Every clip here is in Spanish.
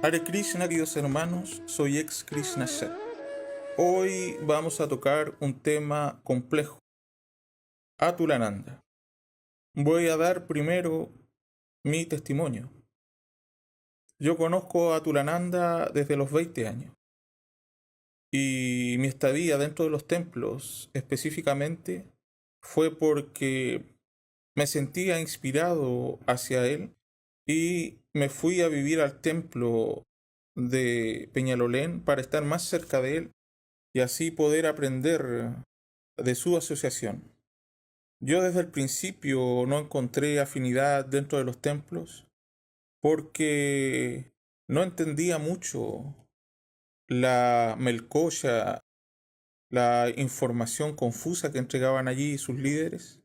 Hare Krishna, queridos hermanos, soy ex Krishna Shah. Hoy vamos a tocar un tema complejo, Atulananda. Voy a dar primero mi testimonio. Yo conozco a Atulananda desde los 20 años y mi estadía dentro de los templos específicamente fue porque me sentía inspirado hacia él y me fui a vivir al templo de Peñalolén para estar más cerca de él y así poder aprender de su asociación. Yo desde el principio no encontré afinidad dentro de los templos porque no entendía mucho la melcocha, la información confusa que entregaban allí sus líderes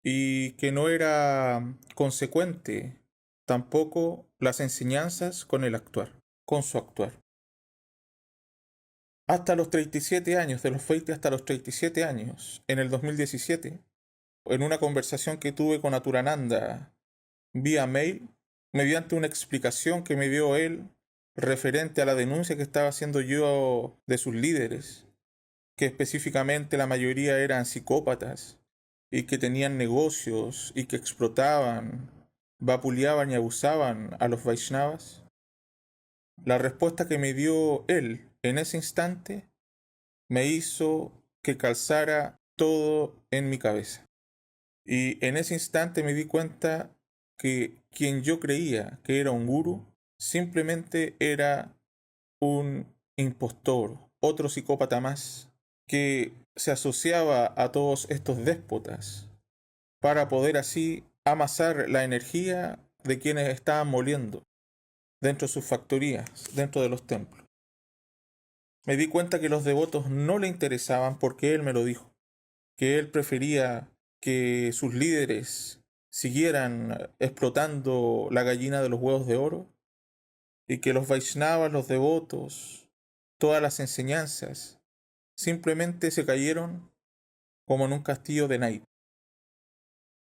y que no era consecuente tampoco las enseñanzas con el actuar, con su actuar. Hasta los 37 años, de los 20 hasta los 37 años, en el 2017, en una conversación que tuve con Aturananda vía mail, mediante una explicación que me dio él referente a la denuncia que estaba haciendo yo de sus líderes, que específicamente la mayoría eran psicópatas y que tenían negocios y que explotaban, vapuleaban y abusaban a los Vaishnavas. La respuesta que me dio él en ese instante me hizo que calzara todo en mi cabeza. Y en ese instante me di cuenta que quien yo creía que era un gurú simplemente era un impostor, otro psicópata más, que se asociaba a todos estos déspotas para poder así amasar la energía de quienes estaban moliendo dentro de sus factorías, dentro de los templos. Me di cuenta que los devotos no le interesaban porque él me lo dijo, que él prefería que sus líderes siguieran explotando la gallina de los huevos de oro y que los Vaishnavas, los devotos, todas las enseñanzas, simplemente se cayeron como en un castillo de naipes.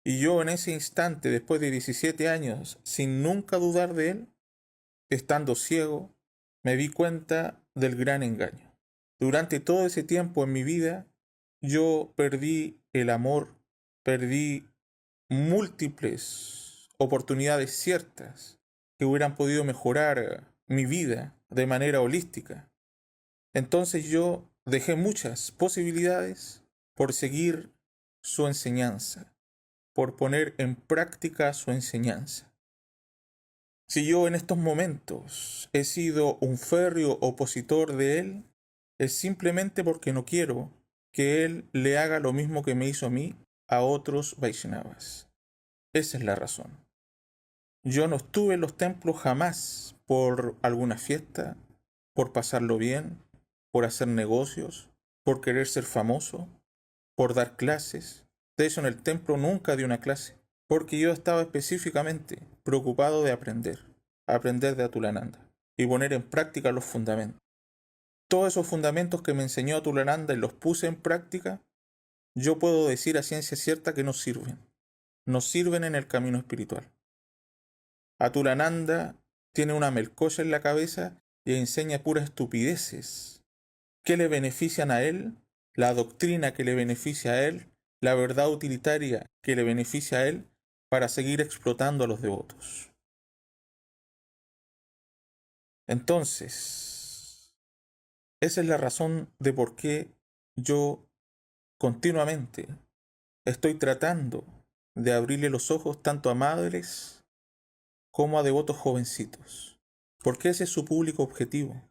Y yo en ese instante, después de 17 años, sin nunca dudar de él, estando ciego, me di cuenta del gran engaño. Durante todo ese tiempo en mi vida, yo perdí el amor, perdí múltiples oportunidades ciertas que hubieran podido mejorar mi vida de manera holística. Entonces yo dejé muchas posibilidades por seguir su enseñanza, por poner en práctica su enseñanza. Si yo en estos momentos he sido un férreo opositor de él, es simplemente porque no quiero que él le haga lo mismo que me hizo a mí a otros Vaishnavas. Esa es la razón. Yo no estuve en los templos jamás por alguna fiesta, por pasarlo bien, por hacer negocios, por querer ser famoso, por dar clases. De hecho, en el templo nunca di una clase, porque yo estaba específicamente preocupado de aprender de Atulananda y poner en práctica los fundamentos. Todos esos fundamentos que me enseñó Atulananda y los puse en práctica, yo puedo decir a ciencia cierta que nos sirven en el camino espiritual. Atulananda tiene una melcocha en la cabeza y enseña puras estupideces que le benefician a él, la doctrina que le beneficia a él, la verdad utilitaria que le beneficia a él para seguir explotando a los devotos. Entonces, esa es la razón de por qué yo continuamente estoy tratando de abrirle los ojos tanto a madres como a devotos jovencitos, porque ese es su público objetivo,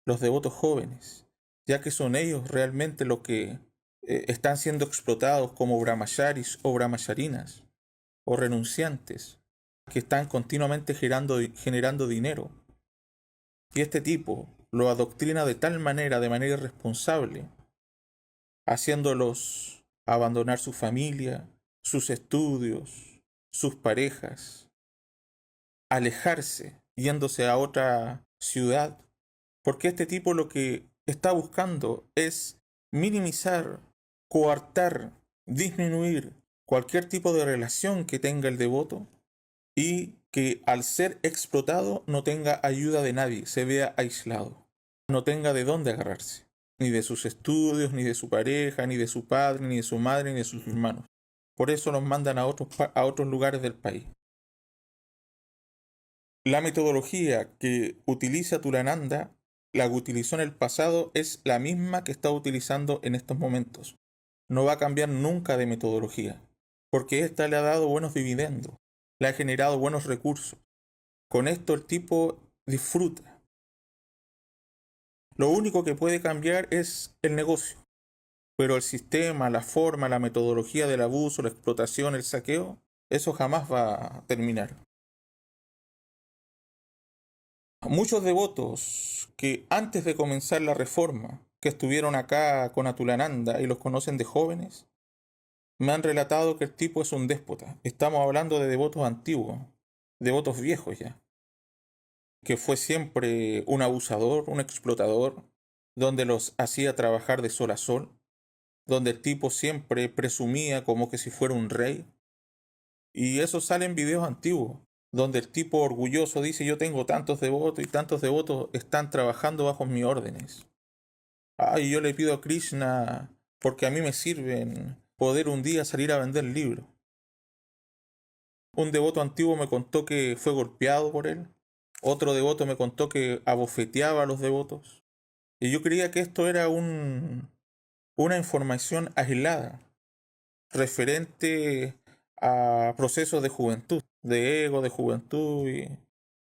los devotos jóvenes, ya que son ellos realmente los que están siendo explotados como brahmacharis o brahmacharinas o renunciantes que están continuamente generando dinero. Y este tipo lo adoctrina de tal manera, de manera irresponsable, haciéndolos abandonar su familia, sus estudios, sus parejas, alejarse, yéndose a otra ciudad, porque este tipo lo que está buscando es minimizar, coartar, disminuir cualquier tipo de relación que tenga el devoto y que al ser explotado no tenga ayuda de nadie, se vea aislado, no tenga de dónde agarrarse, ni de sus estudios, ni de su pareja, ni de su padre, ni de su madre, ni de sus hermanos. Por eso los mandan a otros lugares del país. La metodología que utiliza Tulananda, la que utilizó en el pasado, es la misma que está utilizando en estos momentos. No va a cambiar nunca de metodología, porque esta le ha dado buenos dividendos, le ha generado buenos recursos. Con esto el tipo disfruta. Lo único que puede cambiar es el negocio, pero el sistema, la forma, la metodología del abuso, la explotación, el saqueo, eso jamás va a terminar. Muchos devotos que antes de comenzar la reforma, que estuvieron acá con Atulananda y los conocen de jóvenes, me han relatado que el tipo es un déspota. Estamos hablando de devotos antiguos, devotos viejos ya, que fue siempre un abusador, un explotador, donde los hacía trabajar de sol a sol, donde el tipo siempre presumía como que si fuera un rey. Y eso sale en videos antiguos, donde el tipo orgulloso dice yo tengo tantos devotos y tantos devotos están trabajando bajo mis órdenes. Ay, yo le pido a Krishna porque a mí me sirven poder un día salir a vender libros. Un devoto antiguo me contó que fue golpeado por él. Otro devoto me contó que abofeteaba a los devotos. Y yo creía que esto era una información aislada, referente a procesos de juventud, de ego, de juventud.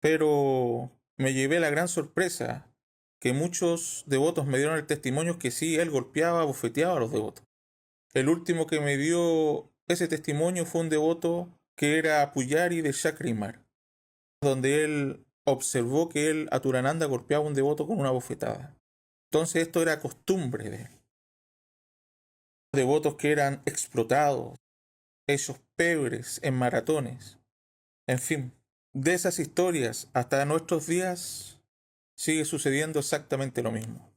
Pero me llevé la gran sorpresa que muchos devotos me dieron el testimonio que sí, él golpeaba, bofeteaba a los devotos. El último que me dio ese testimonio fue un devoto que era Puyari de Chakrimar, donde él observó que él, Aturananda, golpeaba a un devoto con una bofetada. Entonces esto era costumbre de él. Devotos que eran explotados, hechos pebres en maratones. En fin, de esas historias hasta nuestros días sigue sucediendo exactamente lo mismo.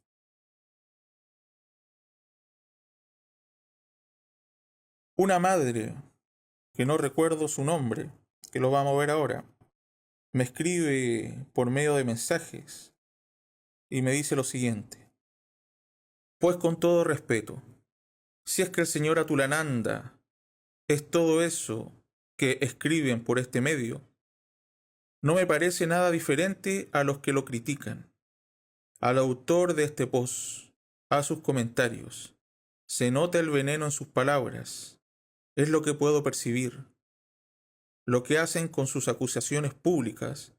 Una madre, que no recuerdo su nombre, que lo vamos a ver ahora, me escribe por medio de mensajes y me dice lo siguiente. Pues con todo respeto, si es que el señor Atulananda es todo eso que escriben por este medio, no me parece nada diferente a los que lo critican. Al autor de este post, a sus comentarios, se nota el veneno en sus palabras. Es lo que puedo percibir. Lo que hacen con sus acusaciones públicas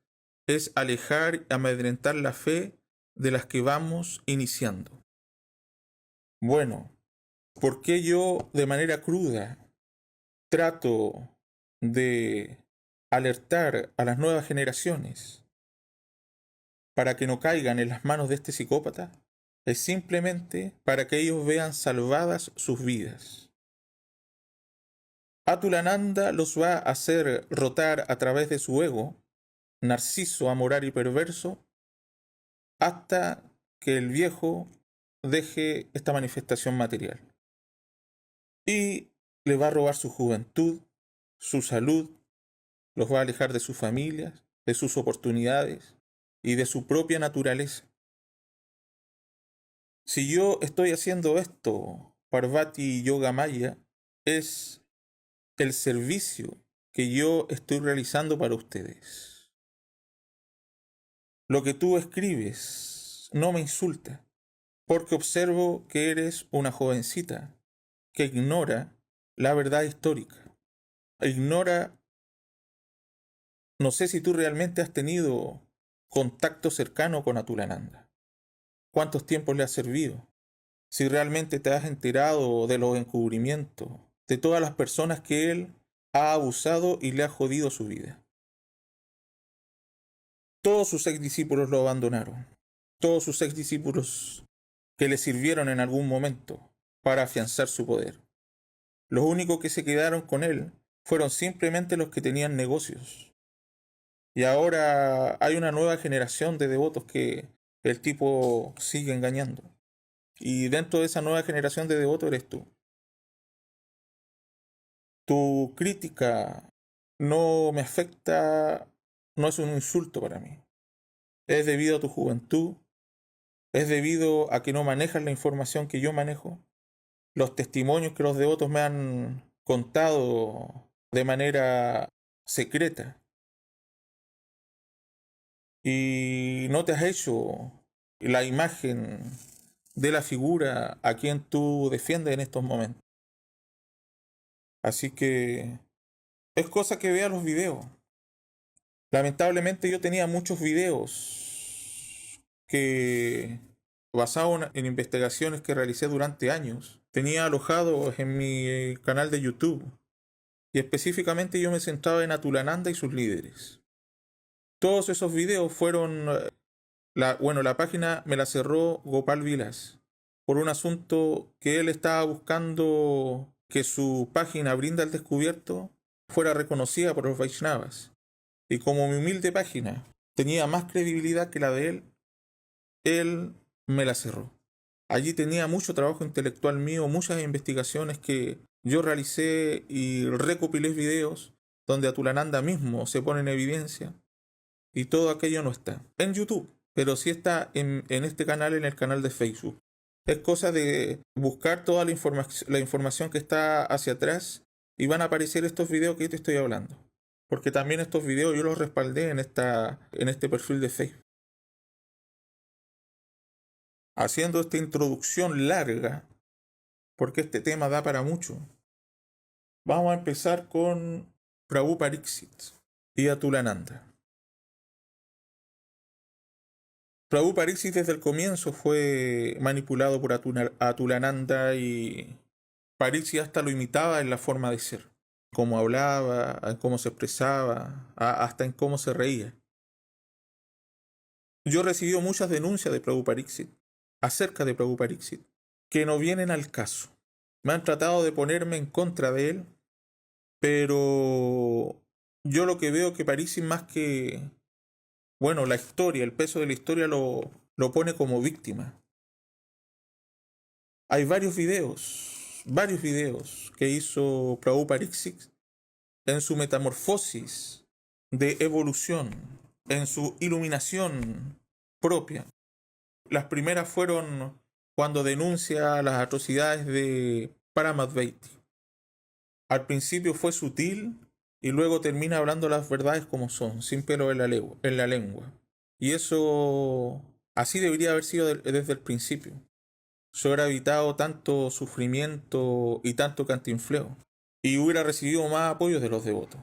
es alejar y amedrentar la fe de las que vamos iniciando. Bueno, ¿por qué yo de manera cruda trato de alertar a las nuevas generaciones para que no caigan en las manos de este psicópata? Es simplemente para que ellos vean salvadas sus vidas. Atulananda los va a hacer rotar a través de su ego, narciso, amoral y perverso, hasta que el viejo deje esta manifestación material. Y le va a robar su juventud, su salud, los va a alejar de sus familias, de sus oportunidades y de su propia naturaleza. Si yo estoy haciendo esto, Parvati Yoga Maya, es el servicio que yo estoy realizando para ustedes. Lo que tú escribes no me insulta, porque observo que eres una jovencita que ignora la verdad histórica. Ignora, no sé si tú realmente has tenido contacto cercano con Atulananda. ¿Cuántos tiempos le has servido? Si realmente te has enterado de los encubrimientos, de todas las personas que él ha abusado y le ha jodido su vida. Todos sus ex discípulos lo abandonaron. Todos sus ex discípulos que le sirvieron en algún momento para afianzar su poder. Los únicos que se quedaron con él fueron simplemente los que tenían negocios. Y ahora hay una nueva generación de devotos que el tipo sigue engañando. Y dentro de esa nueva generación de devotos eres tú. Tu crítica no me afecta, no es un insulto para mí. Es debido a tu juventud, es debido a que no manejas la información que yo manejo, los testimonios que los devotos me han contado de manera secreta, y no te has hecho la imagen de la figura a quien tú defiendes en estos momentos. Así que es cosa que vea los videos. Lamentablemente yo tenía muchos videos que, basados en investigaciones que realicé durante años, tenía alojados en mi canal de YouTube. Y específicamente yo me centraba en Atulananda y sus líderes. Todos esos videos fueron... la página me la cerró Gopal Vilas por un asunto que él estaba buscando que su página Brinda al Descubierto fuera reconocida por los Vaishnavas. Y como mi humilde página tenía más credibilidad que la de él me la cerró. Allí tenía mucho trabajo intelectual mío, muchas investigaciones que yo realicé y recopilé videos donde Atulananda mismo se pone en evidencia, y todo aquello no está en YouTube, pero sí está en este canal, en el canal de Facebook. Es cosa de buscar toda la información que está hacia atrás y van a aparecer estos videos que te estoy hablando. Porque también estos videos yo los respaldé en este perfil de Facebook. Haciendo esta introducción larga, porque este tema da para mucho, vamos a empezar con Prabhu Pariksit y Atulananda. Prabhu Pariksit desde el comienzo fue manipulado por Atulananda, y Pariksit hasta lo imitaba en la forma de ser, cómo hablaba, en cómo se expresaba, hasta en cómo se reía. Yo he recibido muchas denuncias de Prabhu Pariksit, acerca de Prabhu Pariksit, que no vienen al caso. Me han tratado de ponerme en contra de él, pero yo lo que veo que Pariksit, más que, bueno, la historia, el peso de la historia lo pone como víctima. Hay varios videos que hizo Prabhu Pariksit en su metamorfosis de evolución, en su iluminación propia. Las primeras fueron cuando denuncia las atrocidades de Paramadvaiti. Al principio fue sutil y luego termina hablando las verdades como son, sin pelo en la lengua. Y eso así debería haber sido desde el principio. Se hubiera evitado tanto sufrimiento y tanto cantinfleo, y hubiera recibido más apoyo de los devotos.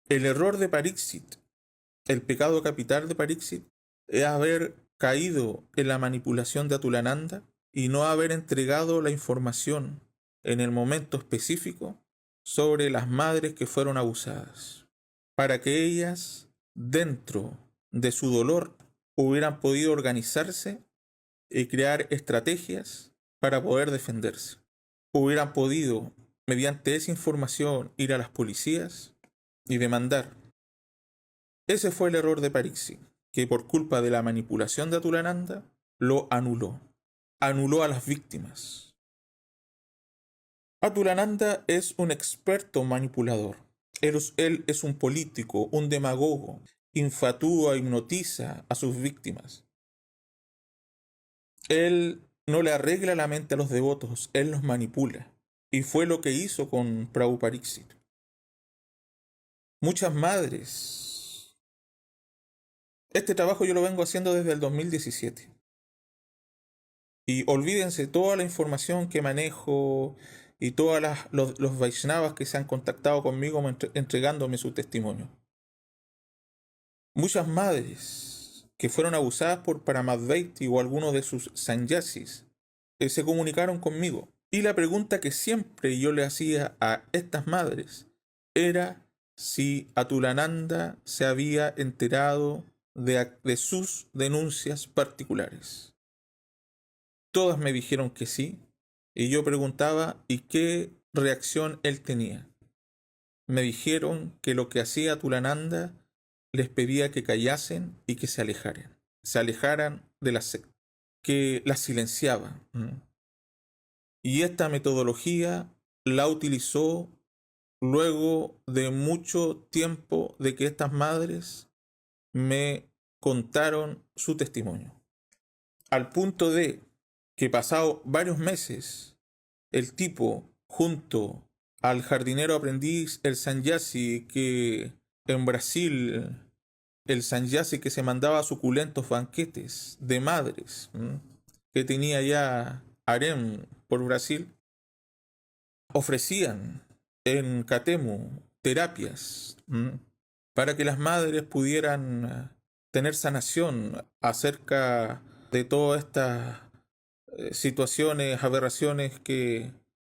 El error de Pariksit, el pecado capital de Pariksit, es haber caído en la manipulación de Atulananda y no haber entregado la información en el momento específico sobre las madres que fueron abusadas, para que ellas, dentro de su dolor, hubieran podido organizarse y crear estrategias para poder defenderse. Hubieran podido, mediante esa información, ir a las policías y demandar. Ese fue el error de Pariksit, que por culpa de la manipulación de Atulananda lo anuló. Anuló a las víctimas. Atulananda es un experto manipulador. Él es un político, un demagogo, infatúa, hipnotiza a sus víctimas. Él no le arregla la mente a los devotos, él los manipula. Y fue lo que hizo con Prabhu Pariksit. Muchas madres. Este trabajo yo lo vengo haciendo desde el 2017. Y olvídense toda la información que manejo y todos los Vaishnavas que se han contactado conmigo entregándome su testimonio. Muchas madres que fueron abusadas por Paramadvaiti o alguno de sus sannyasis se comunicaron conmigo. Y la pregunta que siempre yo le hacía a estas madres era si Atulananda se había enterado de sus denuncias particulares. Todas me dijeron que sí, y yo preguntaba ¿y qué reacción él tenía? Me dijeron que lo que hacía Atulananda les pedía que callasen y que se alejaran de la secta, que las silenciaba. Y esta metodología la utilizó luego de mucho tiempo de que estas madres me contaron su testimonio. Al punto de que pasado varios meses, el tipo, junto al jardinero aprendiz, el Sanjasi, que en Brasil, el Sanjasi que se mandaba suculentos banquetes de madres, que tenía ya harem por Brasil, ofrecían en Catemu terapias para que las madres pudieran tener sanación acerca de todas estas situaciones, aberraciones que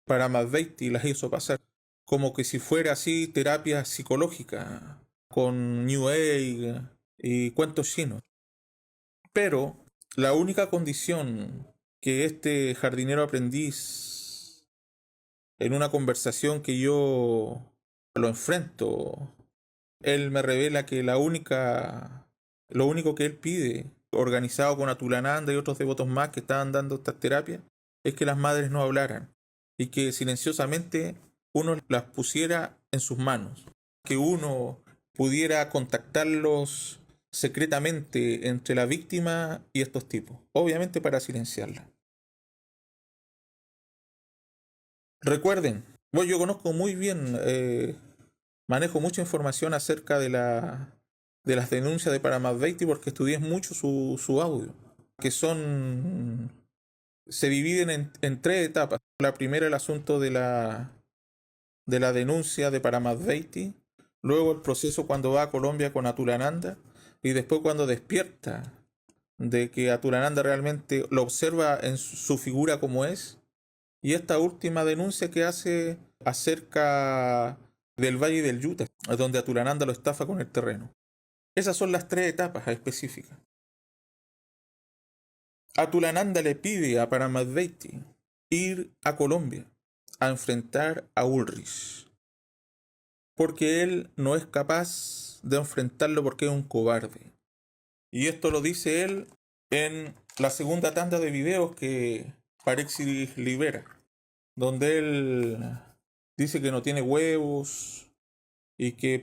Paramadveiti las hizo pasar, como que si fuera así terapia psicológica con New Age y cuentos chinos. Pero la única condición que este jardinero aprendiz, en una conversación que yo lo enfrento, él me revela que lo único que él pide, organizado con Atulananda y otros devotos más que estaban dando estas terapias, es que las madres no hablaran y que silenciosamente uno las pusiera en sus manos, que uno pudiera contactarlos secretamente entre la víctima y estos tipos, obviamente para silenciarla. Recuerden, yo conozco muy bien, manejo mucha información acerca de las denuncias de Paramadveiti porque estudié mucho su audio, que se dividen en tres etapas. La primera, el asunto de la denuncia de Paramadveiti, luego el proceso cuando va a Colombia con Atulananda, y después cuando despierta de que Atulananda realmente lo observa en su figura como es, y esta última denuncia que hace acerca del Valle del Yuta, donde Atulananda lo estafa con el terreno. Esas son las tres etapas específicas. Atulananda le pide a Paramadveiti ir a Colombia a enfrentar a Ulrich, porque él no es capaz de enfrentarlo porque es un cobarde. Y esto lo dice él en la segunda tanda de videos que Parexis libera, donde él dice que no tiene huevos y que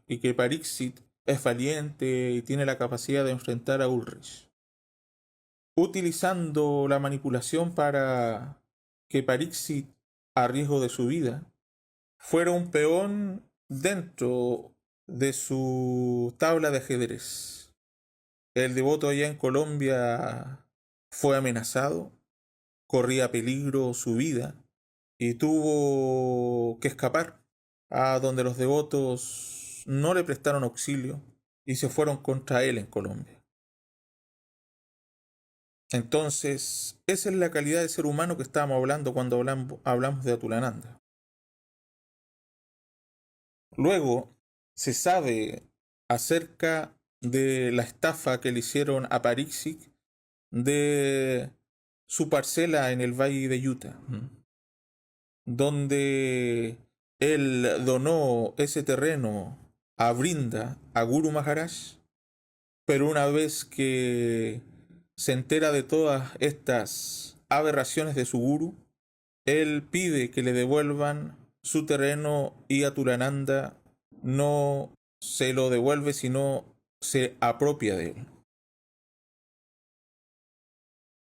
y que Parixit es valiente y tiene la capacidad de enfrentar a Ulrich, utilizando la manipulación para que Parixit, a riesgo de su vida, fuera un peón dentro de su tabla de ajedrez. El devoto allá en Colombia fue amenazado, corría peligro su vida y tuvo que escapar a donde los devotos no le prestaron auxilio y se fueron contra él en Colombia. Entonces, esa es la calidad de ser humano que estábamos hablando cuando hablamos de Atulananda. Luego, se sabe acerca de la estafa que le hicieron a Parixit de su parcela en el Valle de Utah, donde él donó ese terreno a Brinda, a Guru Maharaj, pero una vez que se entera de todas estas aberraciones de su guru, él pide que le devuelvan su terreno y Atulananda no se lo devuelve, sino se apropia de él.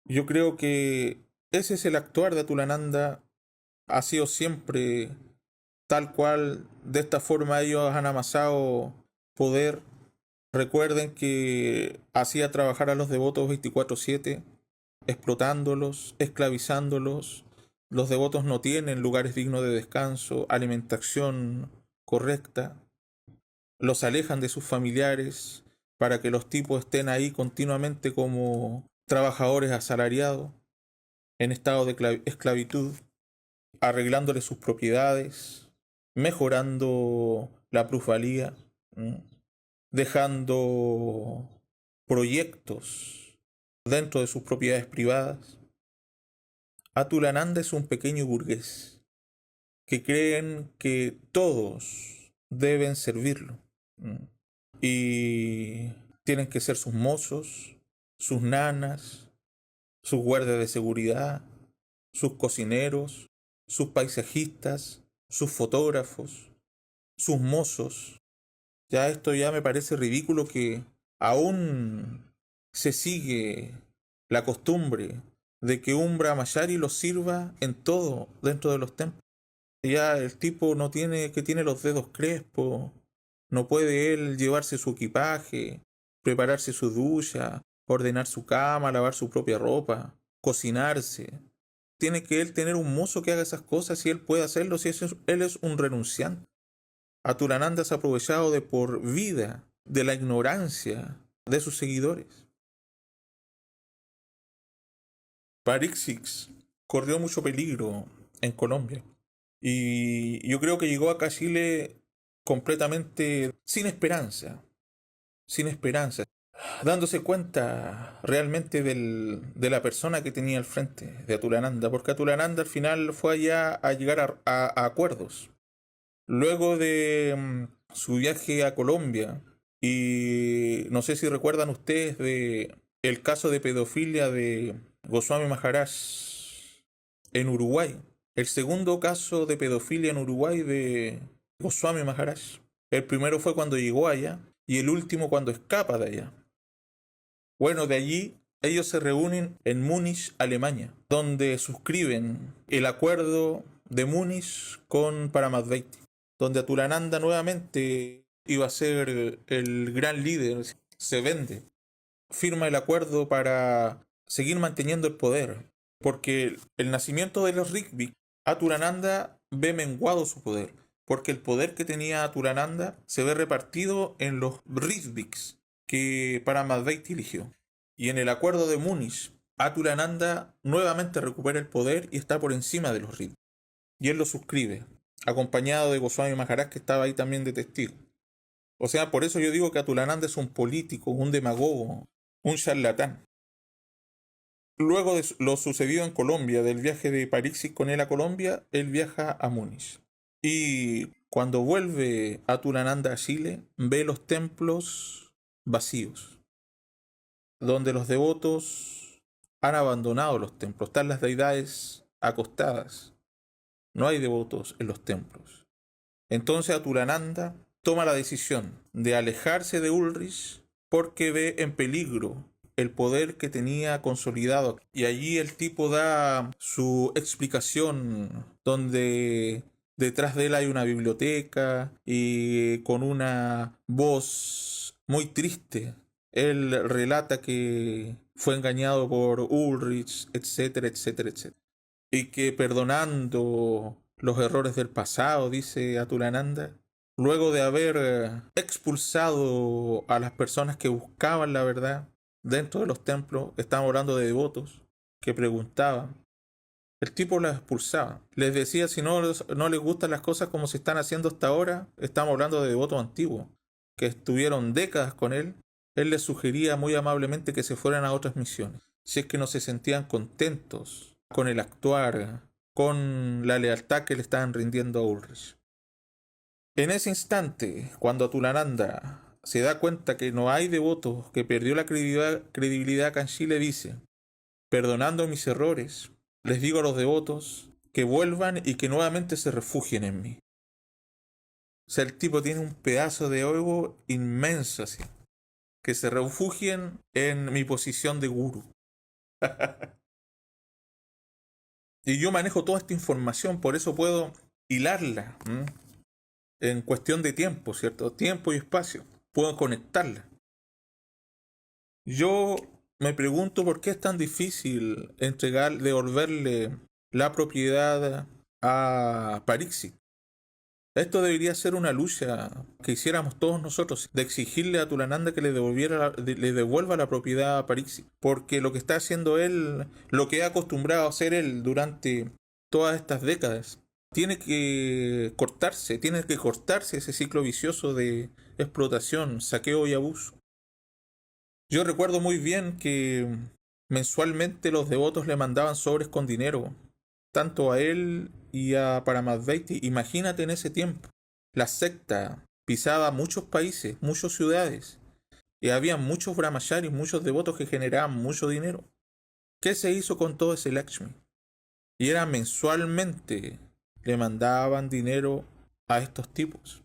Yo creo que ese es el actuar de Atulananda, ha sido siempre tal cual. De esta forma ellos han amasado poder. Recuerden que hacía trabajar a los devotos 24/7, explotándolos, esclavizándolos. Los devotos no tienen lugares dignos de descanso, alimentación correcta. Los alejan de sus familiares para que los tipos estén ahí continuamente como trabajadores asalariados, en estado de esclavitud, arreglándoles sus propiedades, mejorando la plusvalía, dejando proyectos dentro de sus propiedades privadas. Atulananda es un pequeño burgués que creen que todos deben servirlo y tienen que ser sus mozos, sus nanas, sus guardias de seguridad, sus cocineros, sus paisajistas, sus fotógrafos, sus mozos. Ya esto ya me parece ridículo que aún se sigue la costumbre de que un brahmachari lo sirva en todo dentro de los templos. Ya el tipo no tiene, que tiene los dedos crespos, no puede él llevarse su equipaje, prepararse su ducha, ordenar su cama, lavar su propia ropa, cocinarse. Tiene que él tener un mozo que haga esas cosas y él puede hacerlo si él es un renunciante. Aturananda se ha aprovechado de por vida de la ignorancia de sus seguidores. Parixix corrió mucho peligro en Colombia y yo creo que llegó acá a Chile completamente sin esperanza, dándose cuenta realmente de la persona que tenía al frente, de Aturananda, porque Aturananda al final fue allá a llegar a acuerdos. Luego de su viaje a Colombia, y no sé si recuerdan ustedes de el caso de pedofilia de Goswami Maharaj en Uruguay, el segundo caso de pedofilia en Uruguay de Goswami Maharaj. El primero fue cuando llegó allá y el último cuando escapa de allá. Bueno, de allí ellos se reúnen en Múnich, Alemania, donde suscriben el acuerdo de Múnich con Paramadvaiti, donde Aturananda nuevamente iba a ser el gran líder. Se vende, firma el acuerdo para seguir manteniendo el poder, porque el nacimiento de los Rigvik, Aturananda ve menguado su poder, porque el poder que tenía Aturananda se ve repartido en los Ritviks que Paramadvaiti eligió. Y en el acuerdo de Múnich, Aturananda nuevamente recupera el poder y está por encima de los Ritviks. Y él lo suscribe, acompañado de Goswami Maharaj, que estaba ahí también de testigo. O sea, por eso yo digo que Aturananda es un político, un demagogo, un charlatán. Luego de lo sucedido en Colombia, del viaje de Parixis con él a Colombia, él viaja a Múnich. Y cuando vuelve Aturananda a Chile, ve los templos vacíos, donde los devotos han abandonado los templos, están las deidades acostadas. No hay devotos en los templos. Entonces Aturananda toma la decisión de alejarse de Ulrich porque ve en peligro el poder que tenía consolidado. Y allí el tipo da su explicación donde detrás de él hay una biblioteca y con una voz muy triste. Él relata que fue engañado por Ulrich, etcétera, etcétera, etcétera. Y que perdonando los errores del pasado, dice Aturananda, luego de haber expulsado a las personas que buscaban la verdad dentro de los templos, estamos hablando de devotos que preguntaban, el tipo las expulsaba, les decía si no les gustan las cosas como se están haciendo hasta ahora, estamos hablando de devotos antiguos que estuvieron décadas con él les sugería muy amablemente que se fueran a otras misiones, si es que no se sentían contentos con el actuar, con la lealtad que le estaban rindiendo a Ulrich. En ese instante, cuando Aturananda se da cuenta que no hay devotos, que perdió la credibilidad acá en Chile, dice, perdonando mis errores, les digo a los devotos que vuelvan y que nuevamente se refugien en mí. O sea, el tipo tiene un pedazo de ego inmenso así. Que se refugien en mi posición de gurú. Y yo manejo toda esta información, por eso puedo hilarla en cuestión de tiempo, ¿cierto? Tiempo y espacio. Puedo conectarla. Yo me pregunto por qué es tan difícil devolverle la propiedad a Parixi. Esto debería ser una lucha que hiciéramos todos nosotros, de exigirle a Aturananda que le devuelva la propiedad a Parixi, porque lo que está haciendo él, lo que ha acostumbrado a hacer él durante todas estas décadas, tiene que cortarse ese ciclo vicioso de explotación, saqueo y abuso. Yo recuerdo muy bien que mensualmente los devotos le mandaban sobres con dinero, tanto a él y a Paramadvaiti. Imagínate en ese tiempo. La secta pisaba muchos países, muchas ciudades, y había muchos brahmacharis, muchos devotos que generaban mucho dinero. ¿Qué se hizo con todo ese Lakshmi? Y era mensualmente, le mandaban dinero a estos tipos.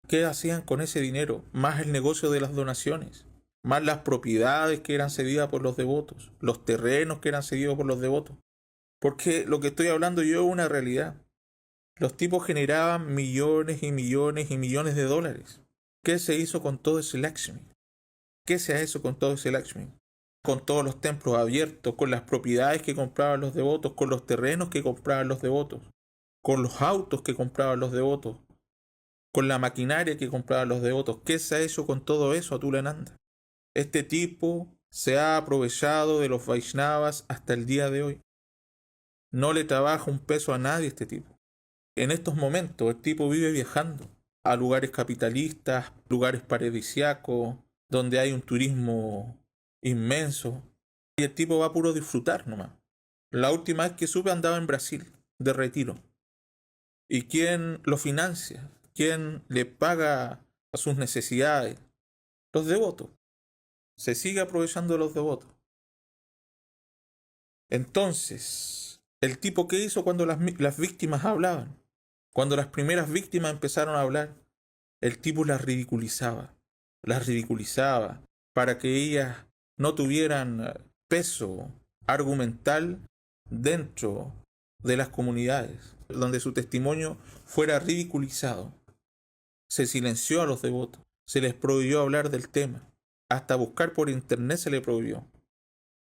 ¿Qué hacían con ese dinero? Más el negocio de las donaciones, más las propiedades que eran cedidas por los devotos, los terrenos que eran cedidos por los devotos. Porque lo que estoy hablando yo es una realidad. Los tipos generaban millones y millones y millones de dólares. ¿Qué se hizo con todo ese Lakshmi? ¿Qué se hizo con todo ese Lakshmi? Con todos los templos abiertos, con las propiedades que compraban los devotos, con los terrenos que compraban los devotos, con los autos que compraban los devotos, con la maquinaria que compraban los devotos. ¿Qué se ha hecho con todo eso, Atulananda? Este tipo se ha aprovechado de los Vaishnavas hasta el día de hoy. No le trabaja un peso a nadie este tipo. En estos momentos el tipo vive viajando a lugares capitalistas, lugares paradisíacos, donde hay un turismo inmenso. Y el tipo va a puro disfrutar nomás. La última vez que supe andaba en Brasil, de retiro. ¿Y quién lo financia? ¿Quién le paga sus necesidades? Los devotos. Se sigue aprovechando de los devotos. Entonces, el tipo que hizo cuando las víctimas hablaban, cuando las primeras víctimas empezaron a hablar, el tipo las ridiculizaba para que ellas no tuvieran peso argumental dentro de las comunidades, donde su testimonio fuera ridiculizado. Se silenció a los devotos, se les prohibió hablar del tema, hasta buscar por internet se les prohibió.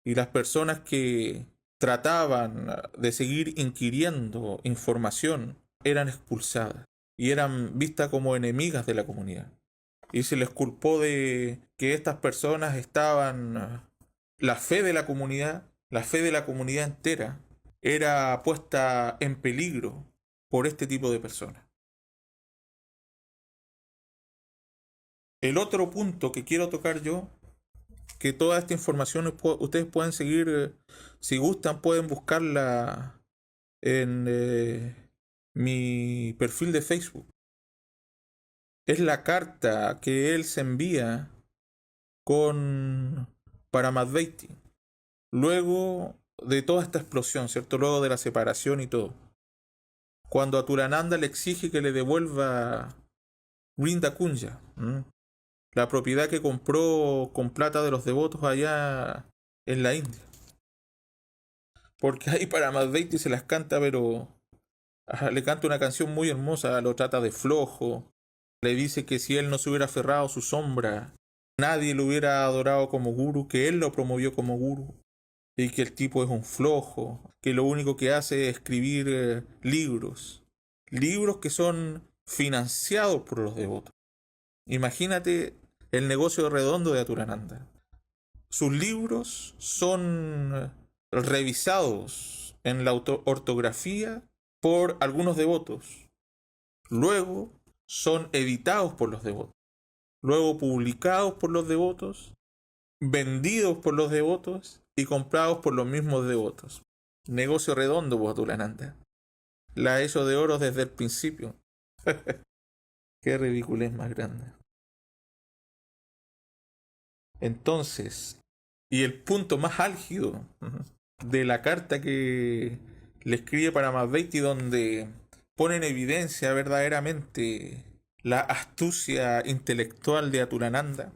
Y las personas que trataban de seguir inquiriendo información eran expulsadas y eran vistas como enemigas de la comunidad. Y se les culpó de que estas personas estaban, la fe de la comunidad entera, era puesta en peligro por este tipo de personas. El otro punto que quiero tocar yo, que toda esta información ustedes pueden seguir, si gustan, pueden buscarla en mi perfil de Facebook. Es la carta que él se envía con Paramadvaiti. Luego de toda esta explosión, ¿cierto? Luego de la separación y todo. Cuando Atulananda le exige que le devuelva Vrinda Kunja, la propiedad que compró con plata de los devotos allá en la India. Porque ahí Paramadvaiti se las canta, pero le canta una canción muy hermosa, lo trata de flojo, le dice que si él no se hubiera aferrado a su sombra, nadie lo hubiera adorado como guru, que él lo promovió como guru, y que el tipo es un flojo, que lo único que hace es escribir libros que son financiados por los devotos. Imagínate el negocio redondo de Atulananda. Sus libros son revisados en la ortografía por algunos devotos. Luego son editados por los devotos. Luego publicados por los devotos, vendidos por los devotos y comprados por los mismos devotos. Negocio redondo, Atulananda. La ha hecho de oro desde el principio. Qué ridiculez más grande. Entonces, y el punto más álgido de la carta que le escribe Paramadvaiti, donde pone en evidencia verdaderamente la astucia intelectual de Atulananda,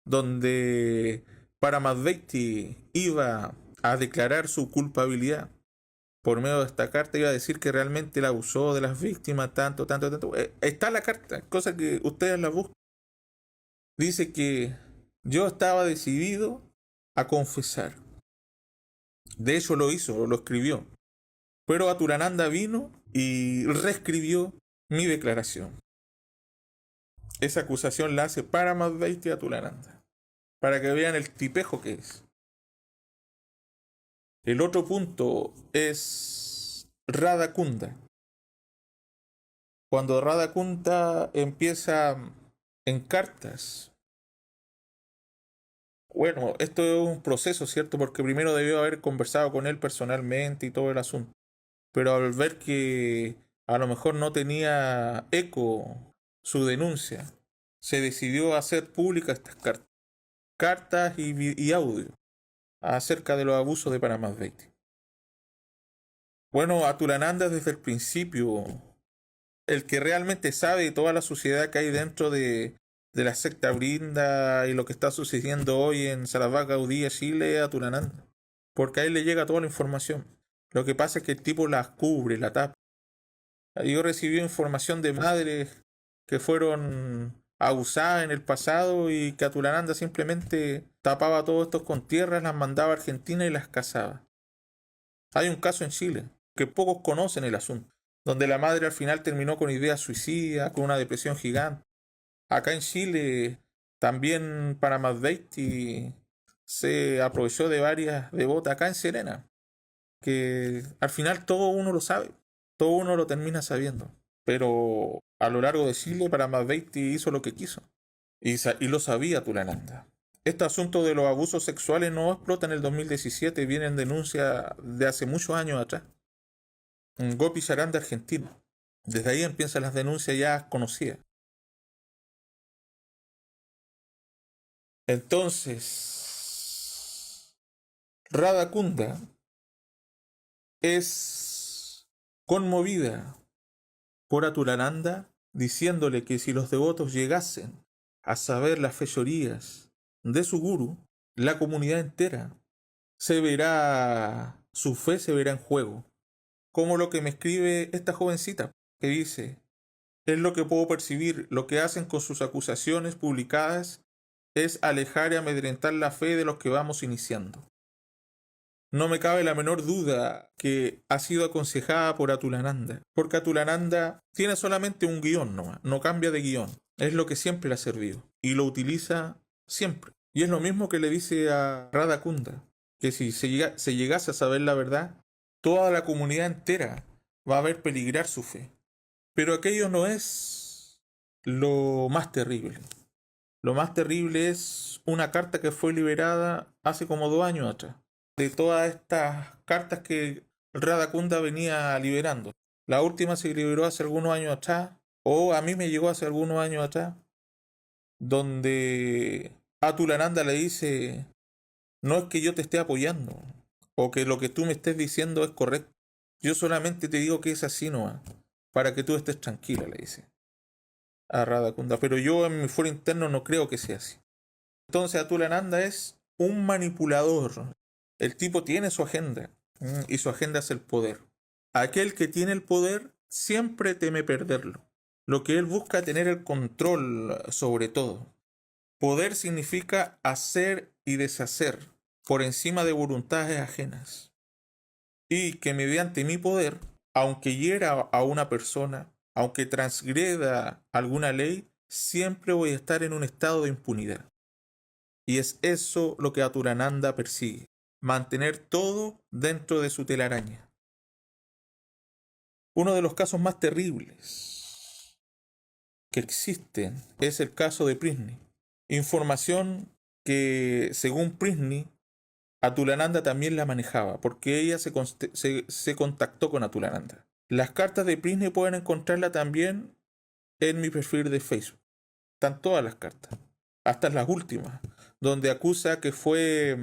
donde Paramadvaiti iba a declarar su culpabilidad por medio de esta carta, iba a decir que realmente él abusó de las víctimas, tanto. Está la carta, cosa que ustedes la buscan. Dice que yo estaba decidido a confesar. De hecho lo hizo, lo escribió. Pero Atulananda vino y reescribió mi declaración. Esa acusación la hace Paramadvaiti a Atulananda, para que vean el tipejo que es. El otro punto es Radhakunda. Cuando Radhakunda empieza en cartas, bueno, esto es un proceso, ¿cierto? Porque primero debió haber conversado con él personalmente y todo el asunto. Pero al ver que a lo mejor no tenía eco su denuncia, se decidió a hacer públicas estas cartas. Cartas y audio acerca de los abusos de Paramadvaiti. Bueno, Atulananda desde el principio, el que realmente sabe de toda la suciedad que hay dentro de la secta Brinda y lo que está sucediendo hoy en Saravak, Gaudí, Chile, es Atulananda. Porque a él le llega toda la información. Lo que pasa es que el tipo la cubre, la tapa. Yo recibí información de madres que fueron abusadas en el pasado y que Atulananda simplemente tapaba todo esto con tierras, las mandaba a Argentina y las casaba. Hay un caso en Chile, que pocos conocen el asunto, donde la madre al final terminó con ideas suicidas, con una depresión gigante. Acá en Chile, también Panamá Beatty se aprovechó de varias devotas acá en Serena, que al final todo uno lo sabe, todo uno lo termina sabiendo. Pero a lo largo de Chile, Panamá Beatty hizo lo que quiso. Y lo sabía Tulananda. Este asunto de los abusos sexuales no explota en el 2017, vienen denuncias de hace muchos años atrás. Un Gopi Charán de Argentina. Desde ahí empiezan las denuncias ya conocidas. Entonces, Radha Kunda es conmovida por Atulananda diciéndole que si los devotos llegasen a saber las fechorías de su guru, la comunidad entera su fe se verá en juego. Como lo que me escribe esta jovencita, que dice, es lo que puedo percibir, lo que hacen con sus acusaciones publicadas es alejar y amedrentar la fe de los que vamos iniciando. No me cabe la menor duda que ha sido aconsejada por Atulananda, porque Atulananda tiene solamente un guión nomás, no cambia de guión, es lo que siempre le ha servido y lo utiliza siempre. Y es lo mismo que le dice a Radha Kunda, que si se llegase a saber la verdad, toda la comunidad entera va a ver peligrar su fe. Pero aquello no es lo más terrible. Lo más terrible es una carta que fue liberada hace como 2 años atrás. De todas estas cartas que Radha Kunda venía liberando. La última se liberó hace algunos años atrás, o a mí me llegó hace algunos años atrás, donde Atulananda le dice, no es que yo te esté apoyando, o que lo que tú me estés diciendo es correcto. Yo solamente te digo que es así nomás, para que tú estés tranquila, le dice a Radha Kunda. Pero yo en mi fuero interno no creo que sea así. Entonces Atulananda es un manipulador. El tipo tiene su agenda, y su agenda es el poder. Aquel que tiene el poder siempre teme perderlo. Lo que él busca es tener el control sobre todo. Poder significa hacer y deshacer por encima de voluntades ajenas. Y que mediante mi poder, aunque hiera a una persona, aunque transgreda alguna ley, siempre voy a estar en un estado de impunidad. Y es eso lo que Atulananda persigue, mantener todo dentro de su telaraña. Uno de los casos más terribles que existen es el caso de Prisni. Información que, según Prisni, Atulananda también la manejaba, porque ella se contactó con Atulananda. Las cartas de Prisni pueden encontrarla también en mi perfil de Facebook. Están todas las cartas, hasta las últimas, donde acusa que fue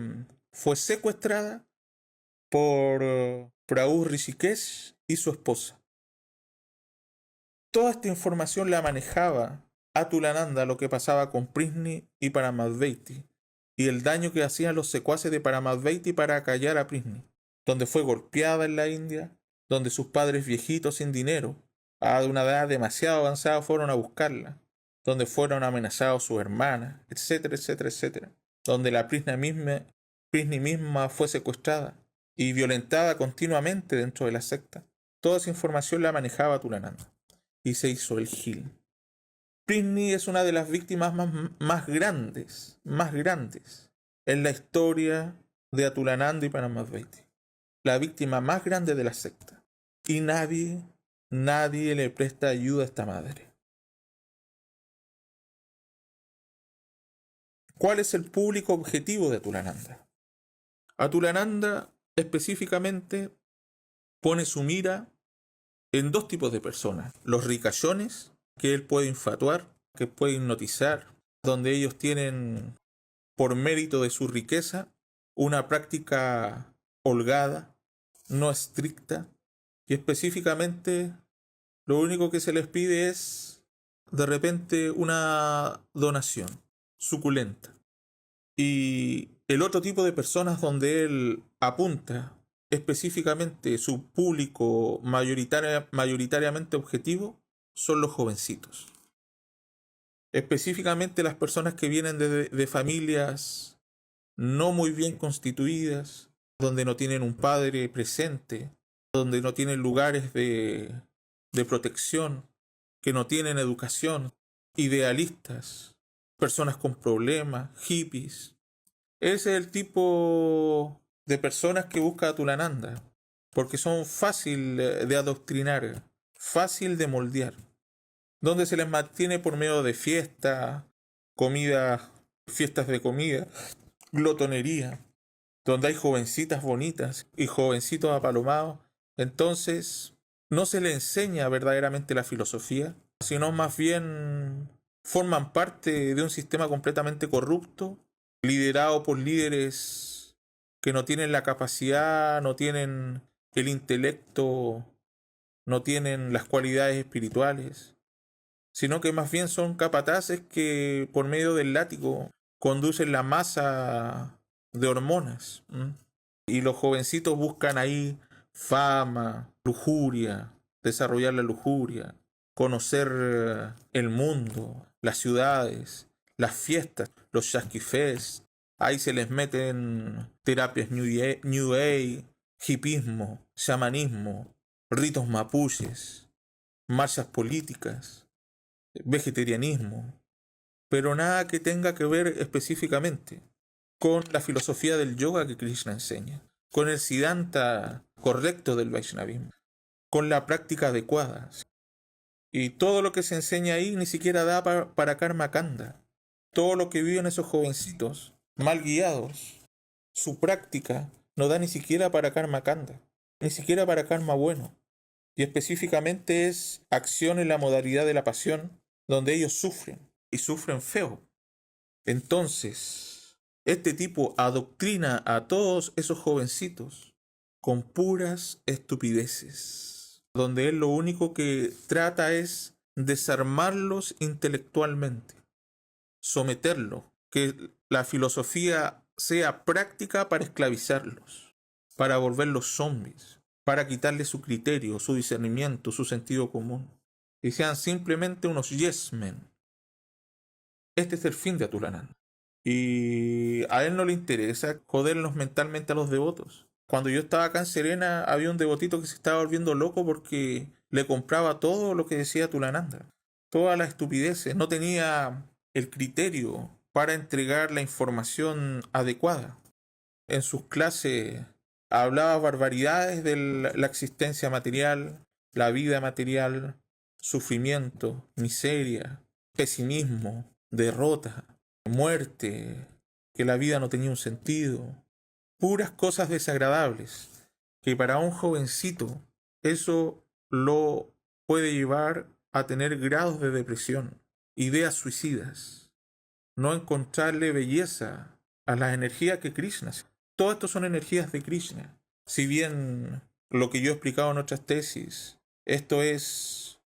secuestrada por Prabhu Rishikesh y su esposa. Toda esta información la manejaba Atulananda, lo que pasaba con Prisni y Paramadvaiti, y el daño que hacían los secuaces de Paramadvaiti para acallar a Prisni, donde fue golpeada en la India, donde sus padres viejitos sin dinero, de una edad demasiado avanzada, fueron a buscarla, donde fueron amenazados sus hermanas, etcétera, etcétera, etcétera, donde la Prisni misma fue secuestrada y violentada continuamente dentro de la secta. Toda esa información la manejaba Atulananda y se hizo el gil. Prisni es una de las víctimas más grandes en la historia de Atulananda y Paramadvaiti. La víctima más grande de la secta. Y nadie le presta ayuda a esta madre. ¿Cuál es el público objetivo de Atulananda? Atulananda específicamente pone su mira en dos tipos de personas. Los ricachones, que él puede infatuar, que puede hipnotizar, donde ellos tienen, por mérito de su riqueza, una práctica holgada, no estricta, Y específicamente, lo único que se les pide es, de repente, una donación suculenta. Y el otro tipo de personas donde él apunta, específicamente su público mayoritariamente objetivo, son los jovencitos. Específicamente las personas que vienen de familias no muy bien constituidas, donde no tienen un padre presente, donde no tienen lugares de protección, que no tienen educación, idealistas, personas con problemas, hippies. Ese es el tipo de personas que busca Atulananda, porque son fácil de adoctrinar, fácil de moldear, donde se les mantiene por medio de fiestas, comida, fiestas de comida, glotonería, donde hay jovencitas bonitas y jovencitos apalomados. Entonces, no se le enseña verdaderamente la filosofía, sino más bien forman parte de un sistema completamente corrupto, liderado por líderes que no tienen la capacidad, no tienen el intelecto, no tienen las cualidades espirituales, sino que más bien son capataces que por medio del látigo conducen la masa de hormonas. Y los jovencitos buscan ahí fama, lujuria, desarrollar la lujuria, conocer el mundo, las ciudades, las fiestas, los Fest. Ahí se les meten terapias New Age, hipismo, chamanismo, ritos mapuches, marchas políticas, vegetarianismo, pero nada que tenga que ver específicamente con la filosofía del yoga que Krishna enseña, con el siddhanta correcto del Vaishnavismo, con la práctica adecuada. Y todo lo que se enseña ahí ni siquiera da para Karma Kanda. Todo lo que viven esos jovencitos, mal guiados, su práctica no da ni siquiera para Karma Kanda, ni siquiera para karma bueno. Y específicamente es acción en la modalidad de la pasión, donde ellos sufren, y sufren feo. Entonces, este tipo adoctrina a todos esos jovencitos con puras estupideces, donde él lo único que trata es desarmarlos intelectualmente, someterlos, que la filosofía sea práctica para esclavizarlos, para volverlos zombies, para quitarles su criterio, su discernimiento, su sentido común, y sean simplemente unos yes men. Este es el fin de Atulananda. Y a él no le interesa jodernos mentalmente a los devotos. Cuando yo estaba acá en Serena, había un devotito que se estaba volviendo loco porque le compraba todo lo que decía Atulananda. Todas las estupideces. No tenía el criterio para entregar la información adecuada. En sus clases hablaba barbaridades de la existencia material, la vida material, sufrimiento, miseria, pesimismo, derrota, muerte, que la vida no tenía un sentido, puras cosas desagradables, que para un jovencito eso lo puede llevar a tener grados de depresión, ideas suicidas, no encontrarle belleza a las energías que Krishna. Todo esto son energías de Krishna. Si bien lo que yo he explicado en otras tesis, esto es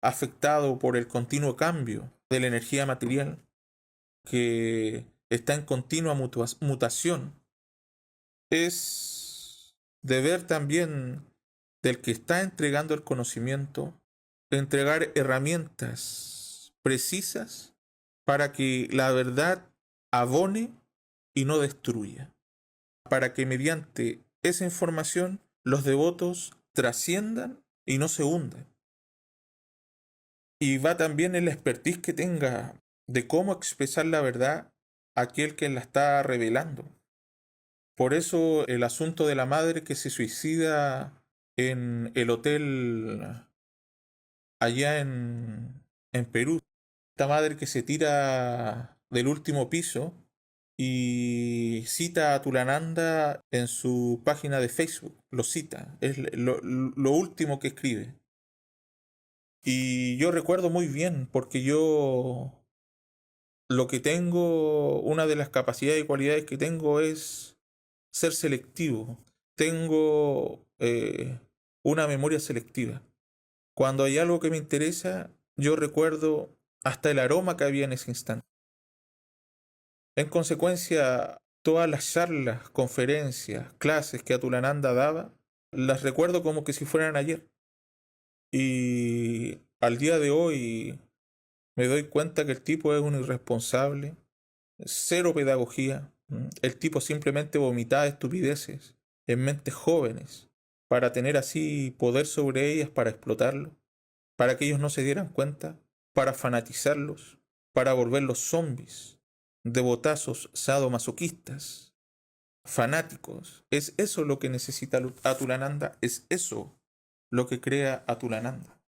afectado por el continuo cambio de la energía material, que está en continua mutación, es deber también del que está entregando el conocimiento, entregar herramientas precisas para que la verdad abone y no destruya, para que mediante esa información los devotos trasciendan y no se hundan. Y va también en la expertise que tenga de cómo expresar la verdad a aquel que la está revelando. Por eso el asunto de la madre que se suicida en el hotel allá en Perú. Esta madre que se tira del último piso y cita a Tulananda en su página de Facebook. Lo cita. Es lo último que escribe. Y yo recuerdo muy bien porque yo lo que tengo, una de las capacidades y cualidades que tengo es ser selectivo. Tengo una memoria selectiva. Cuando hay algo que me interesa, yo recuerdo hasta el aroma que había en ese instante. En consecuencia, todas las charlas, conferencias, clases que Atulananda daba, las recuerdo como que si fueran ayer. Y al día de hoy me doy cuenta que el tipo es un irresponsable, cero pedagogía. El tipo simplemente vomitaba estupideces en mentes jóvenes para tener así poder sobre ellas para explotarlo, para que ellos no se dieran cuenta, para fanatizarlos, para volverlos zombies, devotazos sadomasoquistas, fanáticos. Es eso lo que necesita Atulananda, es eso lo que crea Atulananda.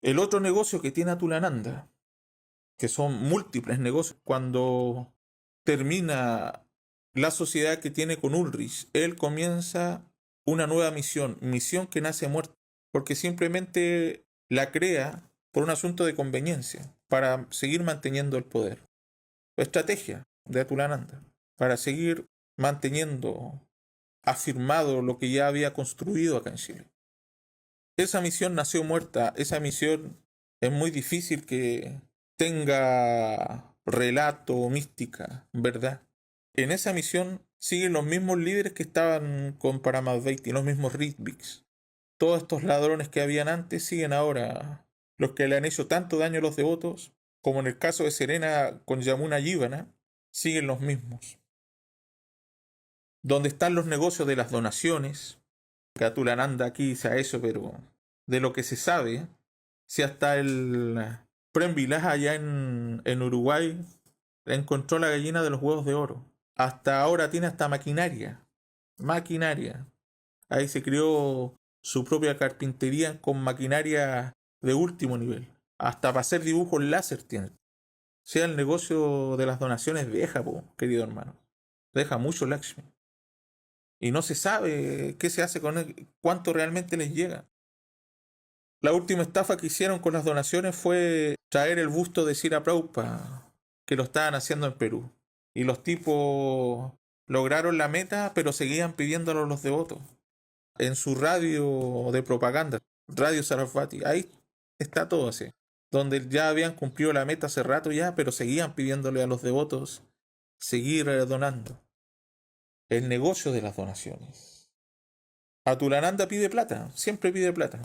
El otro negocio que tiene Atulananda, que son múltiples negocios, cuando termina la sociedad que tiene con Ulrich, él comienza una nueva misión, misión que nace muerta, porque simplemente la crea por un asunto de conveniencia, para seguir manteniendo el poder. Estrategia de Atulananda, para seguir manteniendo afirmado lo que ya había construido acá en Chile. Esa misión nació muerta, esa misión es muy difícil que tenga relato o mística, ¿verdad? En esa misión siguen los mismos líderes que estaban con Paramount y los mismos Ritviks. Todos estos ladrones que habían antes siguen ahora. Los que le han hecho tanto daño a los devotos, como en el caso de Serena con Yamuna Jivana, siguen los mismos. Donde están los negocios de las donaciones, que Atulananda aquí dice a eso, pero de lo que se sabe, si hasta el Prem Village allá en Uruguay encontró la gallina de los huevos de oro. Hasta ahora tiene hasta maquinaria. Maquinaria. Ahí se creó su propia carpintería con maquinaria de último nivel. Hasta para hacer dibujos láser tiene. O sea, el negocio de las donaciones deja, querido hermano. Deja mucho Lakshmi. Y no se sabe qué se hace con él, cuánto realmente les llega. La última estafa que hicieron con las donaciones fue traer el busto de Sira Prabhupada, que lo estaban haciendo en Perú. Y los tipos lograron la meta, pero seguían pidiéndolo a los devotos. En su radio de propaganda, Radio Sarasvati, ahí está todo así. Donde ya habían cumplido la meta hace rato ya, pero seguían pidiéndole a los devotos seguir donando. El negocio de las donaciones. Atulananda pide plata, siempre pide plata.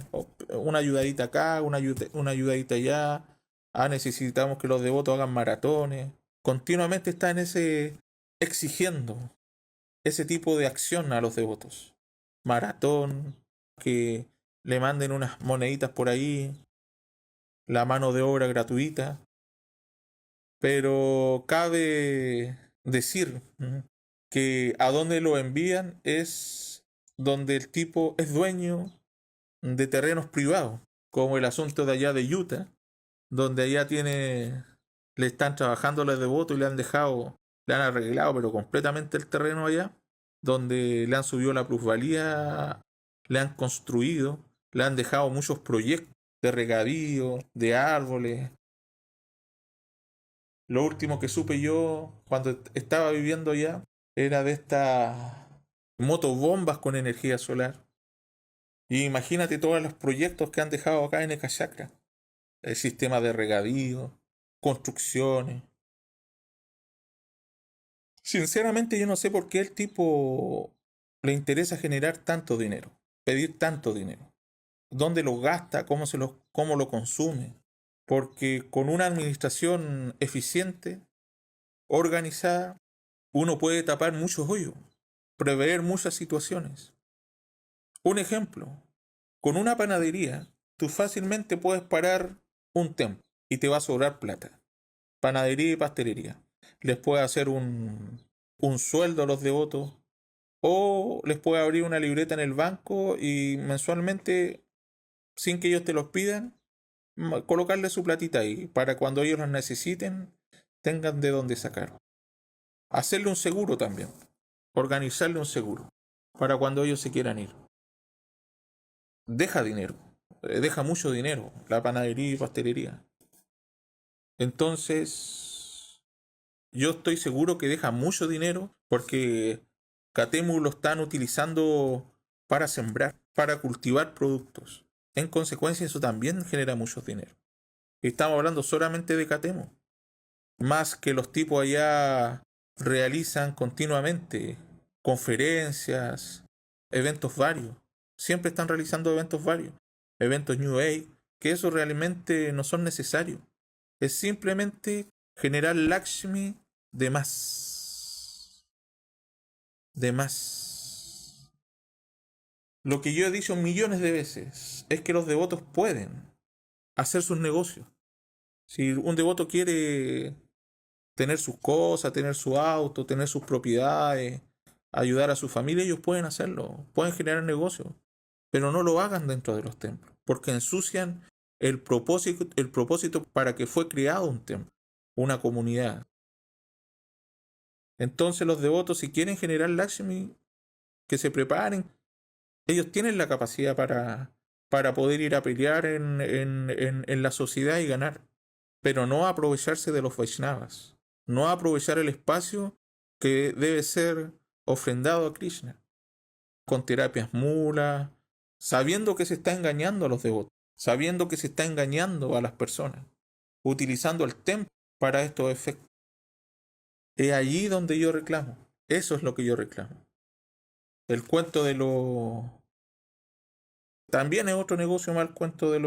Una ayudadita acá, una ayudadita allá. Ah, necesitamos que los devotos hagan maratones. Continuamente está en ese exigiendo ese tipo de acción a los devotos. Maratón, que le manden unas moneditas por ahí, la mano de obra gratuita. Pero cabe decir que a donde lo envían es donde el tipo es dueño de terrenos privados, como el asunto de allá de Utah, donde allá le están trabajando los devotos y le han arreglado, pero completamente el terreno allá, donde le han subido la plusvalía, le han construido, le han dejado muchos proyectos de regadío, de árboles. Lo último que supe yo cuando estaba viviendo allá era de estas motobombas con energía solar. Y imagínate todos los proyectos que han dejado acá en Ecachacra. El sistema de regadío, construcciones. Sinceramente yo no sé por qué el tipo le interesa generar tanto dinero, pedir tanto dinero. ¿Dónde lo gasta? ¿Cómo lo consume? Porque con una administración eficiente, organizada, uno puede tapar muchos hoyos, prever muchas situaciones. Un ejemplo, con una panadería, tú fácilmente puedes parar un templo y te va a sobrar plata. Panadería y pastelería. Les puede hacer un sueldo a los devotos o les puede abrir una libreta en el banco y mensualmente, sin que ellos te los pidan, colocarle su platita ahí para cuando ellos los necesiten, tengan de dónde sacar. Hacerle un seguro también. Organizarle un seguro para cuando ellos se quieran ir. Deja dinero. Deja mucho dinero la panadería y pastelería. Entonces, yo estoy seguro que deja mucho dinero porque Catemu lo están utilizando para sembrar, para cultivar productos. En consecuencia, eso también genera mucho dinero. Y estamos hablando solamente de Catemu. Más que los tipos allá realizan continuamente conferencias, eventos varios. Siempre están realizando eventos varios. Eventos New Age, que eso realmente no son necesarios. Es simplemente generar Lakshmi de más. De más. Lo que yo he dicho millones de veces es que los devotos pueden hacer sus negocios. Si un devoto quiere tener sus cosas, tener su auto, tener sus propiedades, ayudar a su familia, ellos pueden hacerlo, pueden generar negocios, pero no lo hagan dentro de los templos, porque ensucian el propósito para que fue creado un templo, una comunidad. Entonces los devotos, si quieren generar Lakshmi, que se preparen. Ellos tienen la capacidad para poder ir a pelear en la sociedad y ganar, pero no aprovecharse de los Vaishnavas, no aprovechar el espacio que debe ser ofrendado a Krishna, con terapias mulas, sabiendo que se está engañando a los devotos, sabiendo que se está engañando a las personas, utilizando el templo para estos efectos. Es allí donde yo reclamo, eso es lo que yo reclamo. El cuento de los... También es otro negocio mal cuento de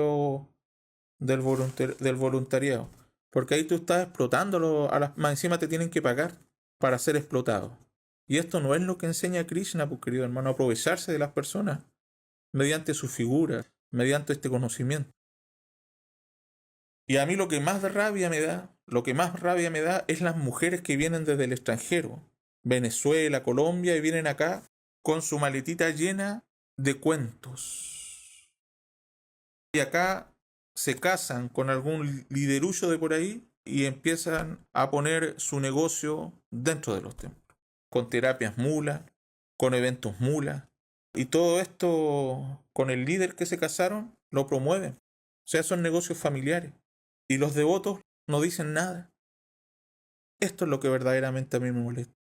del voluntariado. Porque ahí tú estás explotándolo, más encima te tienen que pagar para ser explotado. Y esto no es lo que enseña Krishna, pues querido hermano, aprovecharse de las personas mediante su figura, mediante este conocimiento. Y a mí lo que más rabia me da, lo que más rabia me da es las mujeres que vienen desde el extranjero, Venezuela, Colombia, y vienen acá con su maletita llena de cuentos. Y acá se casan con algún liderullo de por ahí y empiezan a poner su negocio dentro de los templos, con terapias mulas, con eventos mulas, y todo esto con el líder que se casaron lo promueven. O sea, son negocios familiares. Y los devotos no dicen nada. Esto es lo que verdaderamente a mí me molesta.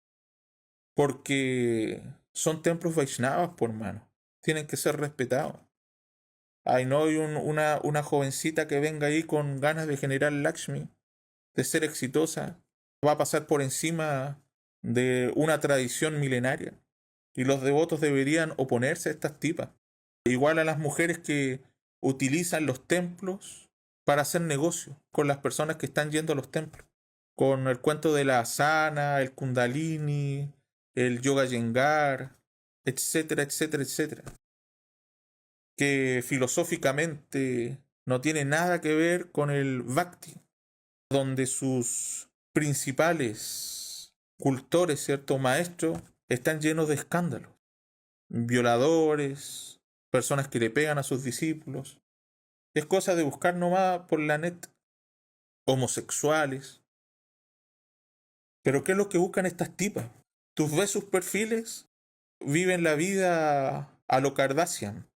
Porque son templos Vaishnavas, por mano. Tienen que ser respetados. Ay, no hay una jovencita que venga ahí con ganas de generar Lakshmi, de ser exitosa, va a pasar por encima de una tradición milenaria. Y los devotos deberían oponerse a estas tipas. Igual a las mujeres que utilizan los templos para hacer negocio con las personas que están yendo a los templos. Con el cuento de la asana, el kundalini, el yoga yengar, etcétera, etcétera, etcétera, que filosóficamente no tiene nada que ver con el bhakti, donde sus principales cultores, ¿cierto? Maestros, están llenos de escándalos, violadores, personas que le pegan a sus discípulos. Es cosa de buscar nomás por la net, homosexuales. Pero ¿qué es lo que buscan estas tipas? Tú ves sus perfiles, viven la vida a lo Kardashian,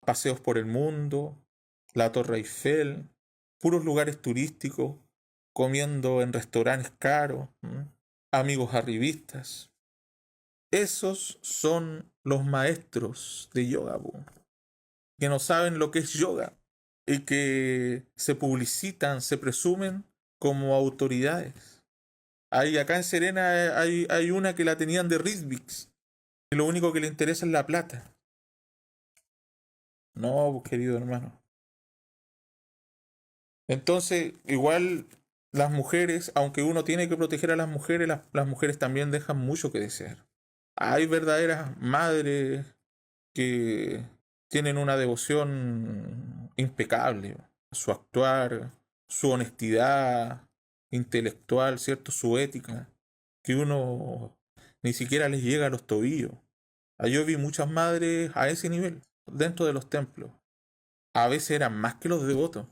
paseos por el mundo, la Torre Eiffel, puros lugares turísticos, comiendo en restaurantes caros, amigos arribistas. Esos son los maestros de yoga, que no saben lo que es yoga y que se publicitan, se presumen como autoridades. Acá en Serena hay una que la tenían de Rizvix y lo único que le interesa es la plata. No, pues, querido hermano. Entonces, igual las mujeres, aunque uno tiene que proteger a las mujeres, las mujeres también dejan mucho que desear. Hay verdaderas madres que tienen una devoción impecable, su actuar, su honestidad intelectual, ¿cierto? Su ética, que uno ni siquiera les llega a los tobillos. Yo vi muchas madres a ese nivel, dentro de los templos. A veces eran más que los devotos.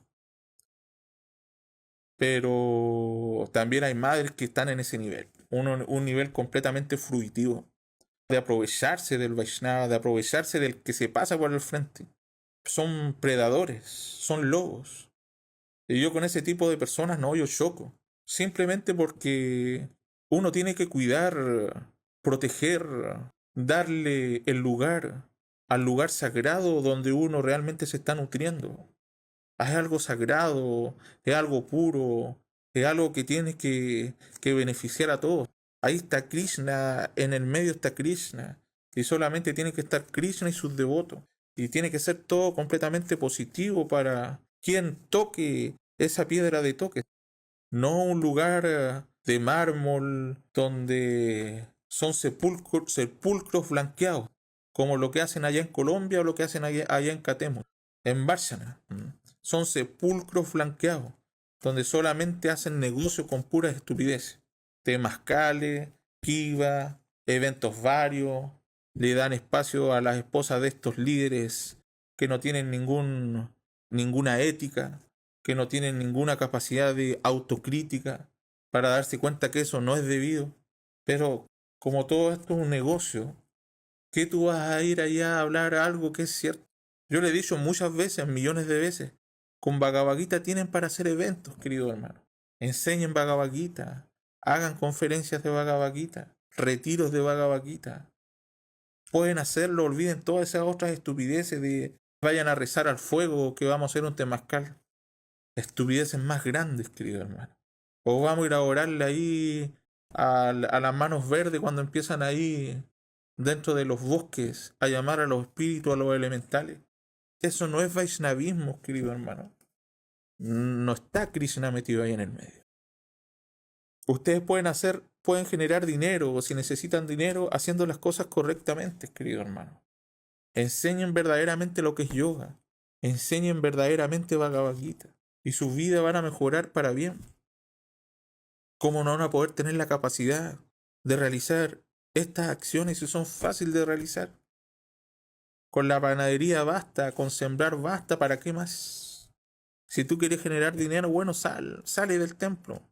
Pero también hay madres que están en ese nivel, un nivel completamente fruitivo, de aprovecharse del Vaishnava, de aprovecharse del que se pasa por el frente. Son predadores, son lobos. Y yo con ese tipo de personas no, yo choco. Simplemente porque uno tiene que cuidar, proteger darle el lugar al lugar sagrado donde uno realmente se está nutriendo. Es algo sagrado, es algo puro, es algo que tiene que beneficiar a todos. Ahí está Krishna, en el medio está Krishna, y solamente tiene que estar Krishna y sus devotos. Y tiene que ser todo completamente positivo para quien toque esa piedra de toque. No un lugar de mármol donde son sepulcros blanqueados, como lo que hacen allá en Colombia o lo que hacen allá en Catemo, en Bárcena. Son sepulcros blanqueados, donde solamente hacen negocio con puras estupideces. Temazcales, piva, eventos varios, le dan espacio a las esposas de estos líderes que no tienen ninguna ética, que no tienen ninguna capacidad de autocrítica para darse cuenta que eso no es debido. Pero como todo esto es un negocio, ¿qué tú vas a ir allá a hablar algo que es cierto? Yo le he dicho muchas veces, millones de veces, con Bhagavad Gita tienen para hacer eventos, querido hermano. Enseñen Bhagavad Gita, hagan conferencias de Bhagavad Gita, retiros de Bhagavad Gita. Pueden hacerlo, olviden todas esas otras estupideces de vayan a rezar al fuego que vamos a hacer un temazcal. Estupideces más grandes, querido hermano. O vamos a ir a orarle ahí a las manos verdes cuando empiezan ahí dentro de los bosques a llamar a los espíritus, a los elementales. Eso no es Vaishnavismo, querido hermano. No está Krishna metido ahí en el medio. Ustedes pueden generar dinero, o si necesitan dinero, haciendo las cosas correctamente, querido hermano. Enseñen verdaderamente lo que es yoga. Enseñen verdaderamente Bhagavad Gita. Y sus vidas van a mejorar para bien. ¿Cómo no van a poder tener la capacidad de realizar estas acciones si son fáciles de realizar? Con la panadería basta, con sembrar basta, ¿para qué más? Si tú quieres generar dinero, bueno, sale del templo,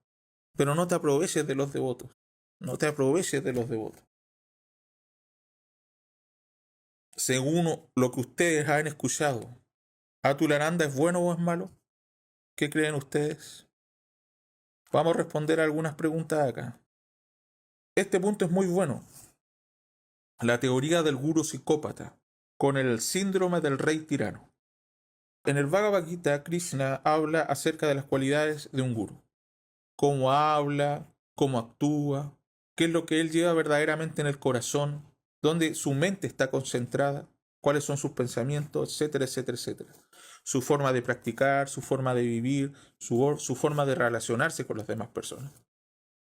pero no te aproveches de los devotos. No te aproveches de los devotos. Según lo que ustedes han escuchado, ¿Atulananda es bueno o es malo? ¿Qué creen ustedes? Vamos a responder algunas preguntas acá. Este punto es muy bueno. La teoría del gurú psicópata con el síndrome del rey tirano. En el Bhagavad Gita, Krishna habla acerca de las cualidades de un gurú. Cómo habla, cómo actúa, qué es lo que él lleva verdaderamente en el corazón, dónde su mente está concentrada, cuáles son sus pensamientos, etcétera, etcétera, etcétera. Su forma de practicar, su forma de vivir, su forma de relacionarse con las demás personas.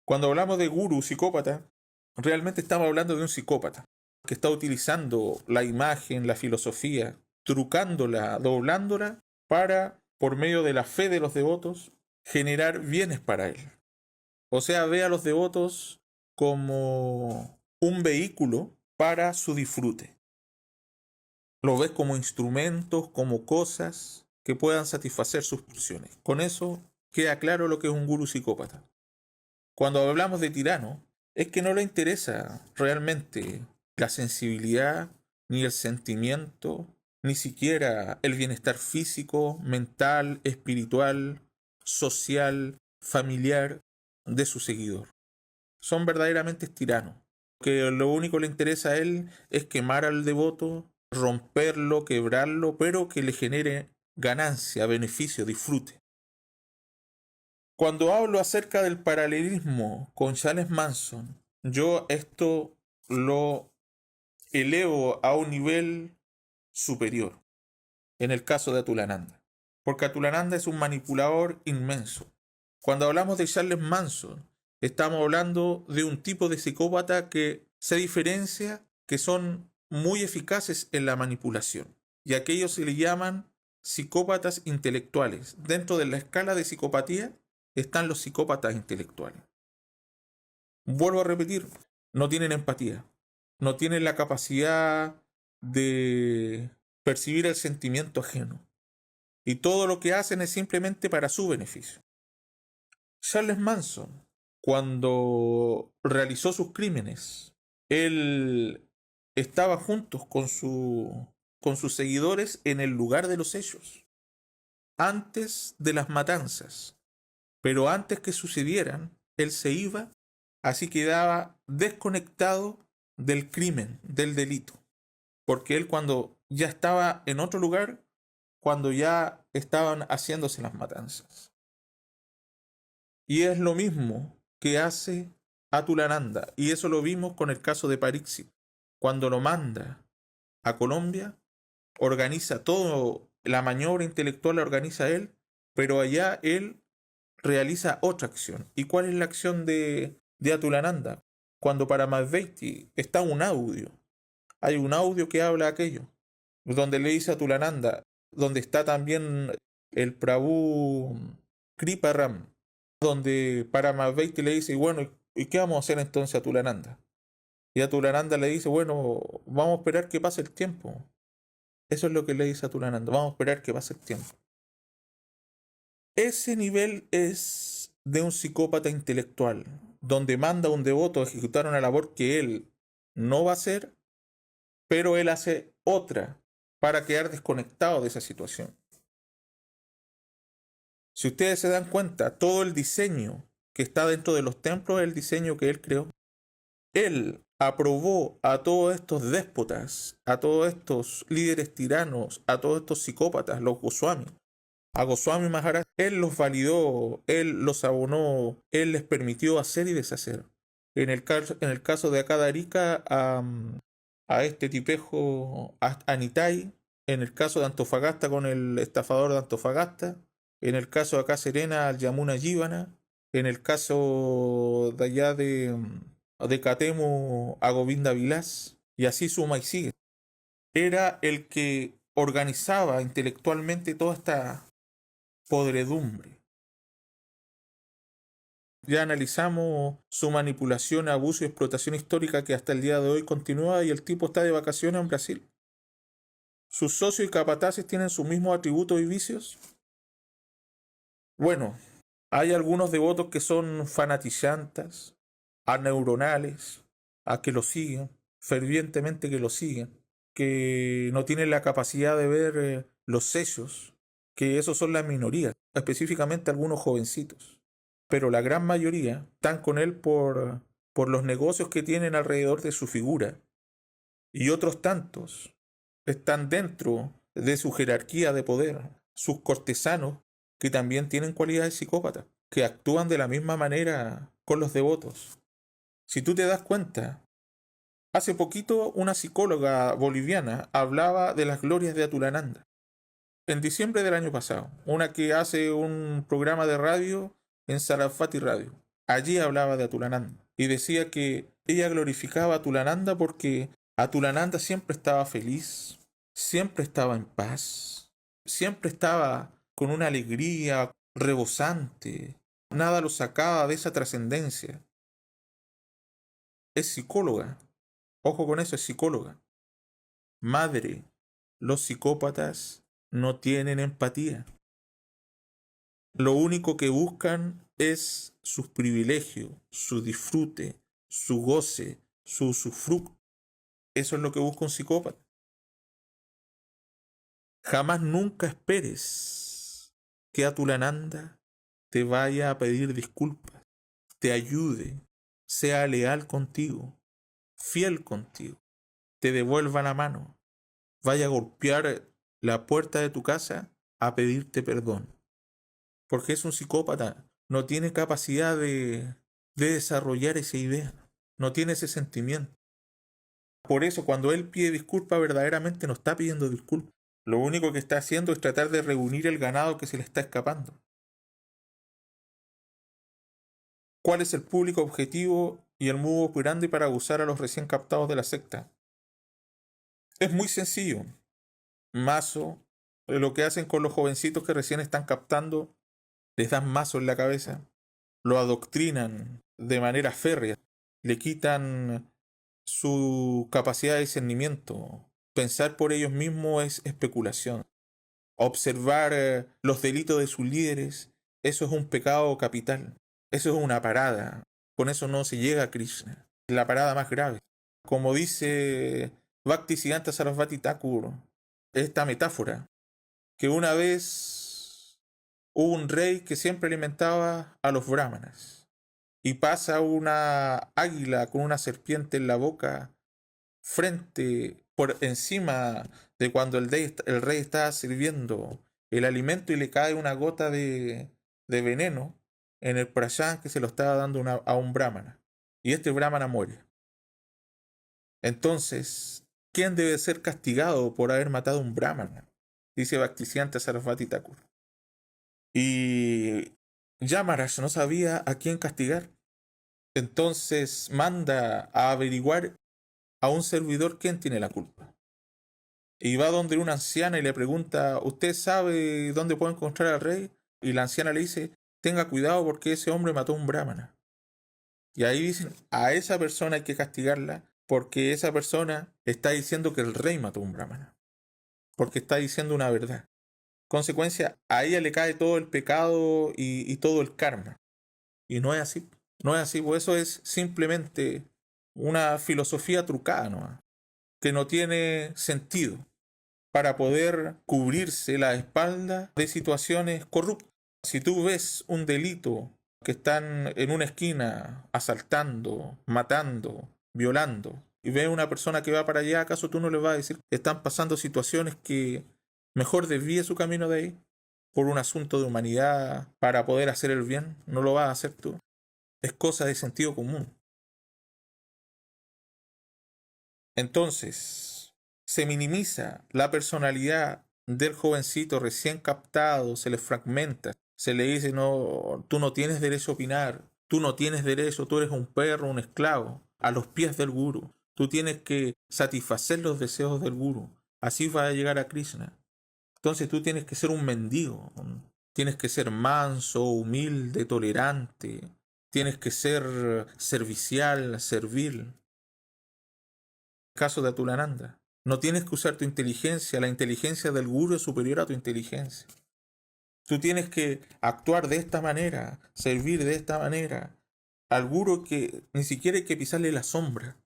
Cuando hablamos de gurú psicópata, realmente estamos hablando de un psicópata que está utilizando la imagen, la filosofía, trucándola, doblándola para, por medio de la fe de los devotos, generar bienes para él. O sea, ve a los devotos como un vehículo para su disfrute. Lo ves como instrumentos, como cosas que puedan satisfacer sus pulsiones. Con eso queda claro lo que es un gurú psicópata. Cuando hablamos de tirano, es que no le interesa realmente la sensibilidad, ni el sentimiento, ni siquiera el bienestar físico, mental, espiritual, social, familiar de su seguidor. Son verdaderamente tiranos, que lo único que le interesa a él es quemar al devoto, romperlo, quebrarlo, pero que le genere ganancia, beneficio, disfrute. Cuando hablo acerca del paralelismo con Charles Manson, yo esto lo elevo a un nivel superior, en el caso de Atulananda, porque Atulananda es un manipulador inmenso. Cuando hablamos de Charles Manson, estamos hablando de un tipo de psicópata que se diferencia, que son muy eficaces en la manipulación, y a aquellos se le llaman psicópatas intelectuales. Dentro de la escala de psicopatía están los psicópatas intelectuales. Vuelvo a repetir, no tienen empatía, no tienen la capacidad de percibir el sentimiento ajeno. Y todo lo que hacen es simplemente para su beneficio. Charles Manson, cuando realizó sus crímenes, él estaba juntos con sus seguidores en el lugar de los hechos, antes de las matanzas. Pero antes que sucedieran, él se iba, así quedaba desconectado del crimen, del delito. Porque él cuando ya estaba en otro lugar, cuando ya estaban haciéndose las matanzas. Y es lo mismo que hace Atulananda. Y eso lo vimos con el caso de Pariksit. Cuando lo manda a Colombia, organiza todo, la maniobra intelectual la organiza él, pero allá él realiza otra acción. ¿Y cuál es la acción de Atulananda? Cuando para Madveiti está un audio. Hay un audio que habla aquello, donde le dice a Atulananda, donde está también el Prabhu Kriparam, donde Paramahveiti le dice, bueno, ¿y qué vamos a hacer entonces a Atulananda? Y Atulananda le dice, bueno, vamos a esperar que pase el tiempo. Eso es lo que le dice a Atulananda, vamos a esperar que pase el tiempo. Ese nivel es de un psicópata intelectual, donde manda a un devoto a ejecutar una labor que él no va a hacer, pero él hace otra para quedar desconectado de esa situación. Si ustedes se dan cuenta, todo el diseño que está dentro de los templos es el diseño que él creó. Él aprobó a todos estos déspotas, a todos estos líderes tiranos, a todos estos psicópatas, los Goswami. A Goswami Maharaj, él los validó, él los abonó, él les permitió hacer y deshacer. En el caso de Akadarika, a este tipejo, a Nitai. En el caso de Antofagasta, con el estafador de Antofagasta. En el caso de acá Serena, al Yamuna Jivana. En el caso de allá de Catemo, a Govinda Vilas. Y así suma y sigue. Era el que organizaba intelectualmente toda esta podredumbre. Ya analizamos su manipulación, abuso y explotación histórica que hasta el día de hoy continúa y el tipo está de vacaciones en Brasil. ¿Sus socios y capataces tienen sus mismos atributos y vicios? Bueno, hay algunos devotos que son fanatizantes, aneuronales, a que lo siguen, fervientemente que lo siguen, que no tienen la capacidad de ver los sellos, que esos son las minorías, específicamente algunos jovencitos. Pero la gran mayoría están con él por los negocios que tienen alrededor de su figura. Y otros tantos están dentro de su jerarquía de poder, sus cortesanos, que también tienen cualidades psicópatas, que actúan de la misma manera con los devotos. Si tú te das cuenta, hace poquito una psicóloga boliviana hablaba de las glorias de Atulananda. En diciembre del año pasado, una que hace un programa de radio en Sarasvati Radio. Allí hablaba de Atulananda y decía que ella glorificaba a Atulananda porque Atulananda siempre estaba feliz, siempre estaba en paz, siempre estaba con una alegría rebosante, nada lo sacaba de esa trascendencia. Es psicóloga, ojo con eso, es psicóloga. Madre, los psicópatas no tienen empatía. Lo único que buscan es sus privilegios, su disfrute, su goce, su usufructo. Eso es lo que busca un psicópata. Jamás nunca esperes que Atulananda te vaya a pedir disculpas, te ayude, sea leal contigo, fiel contigo, te devuelva la mano, vaya a golpear la puerta de tu casa a pedirte perdón. Porque es un psicópata, no tiene capacidad de desarrollar esa idea, no tiene ese sentimiento. Por eso cuando él pide disculpas verdaderamente no está pidiendo disculpas. Lo único que está haciendo es tratar de reunir el ganado que se le está escapando. ¿Cuál es el público objetivo y el modo operandi para abusar a los recién captados de la secta? Es muy sencillo. Mazo, lo que hacen con los jovencitos que recién están captando, les dan mazo en la cabeza, lo adoctrinan de manera férrea, le quitan su capacidad de discernimiento. Pensar por ellos mismos es especulación. Observar los delitos de sus líderes, eso es un pecado capital. Eso es una parada. Con eso no se llega a Krishna. La parada más grave. Como dice Bhaktisiddhanta Sarasvati Thakur, esta metáfora, que una vez hubo un rey que siempre alimentaba a los brahmanas y pasa una águila con una serpiente en la boca por encima de cuando el rey está sirviendo el alimento y le cae una gota de veneno en el prashan que se lo estaba dando a un brahmana. Y este brahmana muere. Entonces, ¿quién debe ser castigado por haber matado a un brahmana? Dice Bhaktisiddhanta Sarasvati Thakur. Y Yamaraj no sabía a quién castigar. Entonces manda a averiguar a un servidor quién tiene la culpa. Y va donde una anciana y le pregunta, ¿usted sabe dónde puedo encontrar al rey? Y la anciana le dice, tenga cuidado porque ese hombre mató a un brahmana. Y ahí dicen, a esa persona hay que castigarla porque esa persona está diciendo que el rey mató a un brahmana. Porque está diciendo una verdad. Consecuencia, a ella le cae todo el pecado y todo el karma. Y no es así. No es así, pues eso es simplemente una filosofía trucada, ¿no? Que no tiene sentido para poder cubrirse la espalda de situaciones corruptas. Si tú ves un delito que están en una esquina asaltando, matando, violando, y ves una persona que va para allá, ¿acaso tú no le vas a decir que están pasando situaciones que mejor desvíe su camino de ahí por un asunto de humanidad para poder hacer el bien? No lo vas a hacer tú. Es cosa de sentido común. Entonces, se minimiza la personalidad del jovencito recién captado, se le fragmenta, se le dice, no, tú no tienes derecho a opinar, tú no tienes derecho, tú eres un perro, un esclavo, a los pies del gurú. Tú tienes que satisfacer los deseos del gurú. Así va a llegar a Krishna. Entonces tú tienes que ser un mendigo, tienes que ser manso, humilde, tolerante, tienes que ser servicial, servil. Caso de Atulananda. No tienes que usar tu inteligencia, la inteligencia del gurú es superior a tu inteligencia. Tú tienes que actuar de esta manera, servir de esta manera. Al gurú que ni siquiera hay que pisarle la sombra.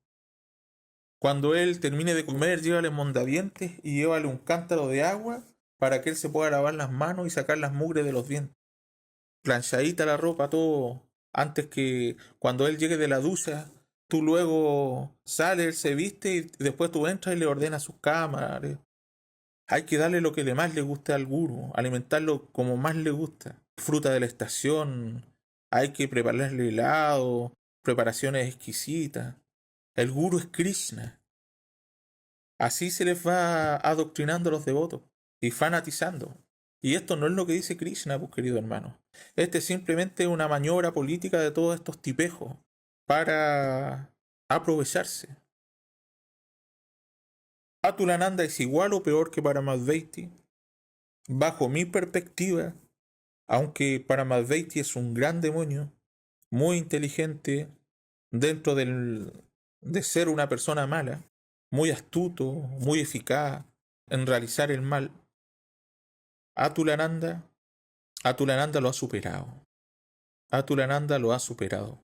Cuando él termine de comer, llévale mondadientes y llévale un cántaro de agua para que él se pueda lavar las manos y sacar las mugres de los dientes. Planchadita la ropa, todo, antes que cuando él llegue de la ducha, tú luego sales, él se viste y después tú entras y le ordenas sus cámaras. Hay que darle lo que más le guste al gurú, alimentarlo como más le gusta. Fruta de la estación, hay que prepararle helado, preparaciones exquisitas. El gurú es Krishna. Así se les va adoctrinando a los devotos y fanatizando. Y esto no es lo que dice Krishna, pues querido hermano. Este es simplemente una maniobra política de todos estos tipejos para aprovecharse. Atulananda es igual o peor que Paramadvaiti. Bajo mi perspectiva, aunque Paramadvaiti es un gran demonio, muy inteligente de ser una persona mala, muy astuto, muy eficaz en realizar el mal, Atulananda, Atulananda lo ha superado. Atulananda lo ha superado.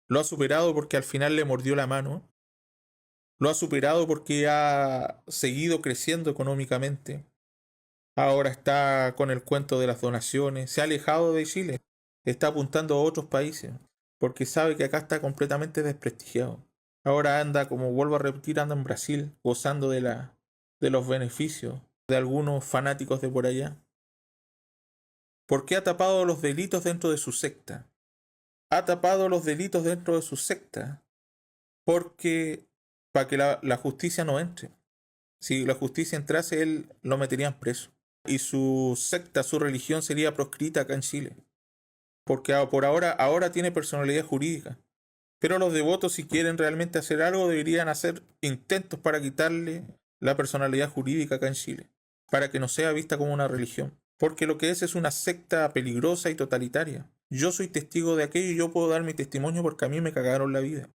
Lo ha superado porque al final le mordió la mano. Lo ha superado porque ha seguido creciendo económicamente. Ahora está con el cuento de las donaciones. Se ha alejado de Chile. Está apuntando a otros países. Porque sabe que acá está completamente desprestigiado. Ahora anda, como vuelvo a repetir, anda en Brasil, gozando de los beneficios de algunos fanáticos de por allá. ¿Por qué ha tapado los delitos dentro de su secta? Ha tapado los delitos dentro de su secta porque para que la justicia no entre. Si la justicia entrase, él lo meterían preso. Y su secta, su religión sería proscrita acá en Chile. Porque por ahora tiene personalidad jurídica. Pero los devotos, si quieren realmente hacer algo, deberían hacer intentos para quitarle la personalidad jurídica acá en Chile. Para que no sea vista como una religión. Porque lo que es una secta peligrosa y totalitaria. Yo soy testigo de aquello y yo puedo dar mi testimonio porque a mí me cagaron la vida.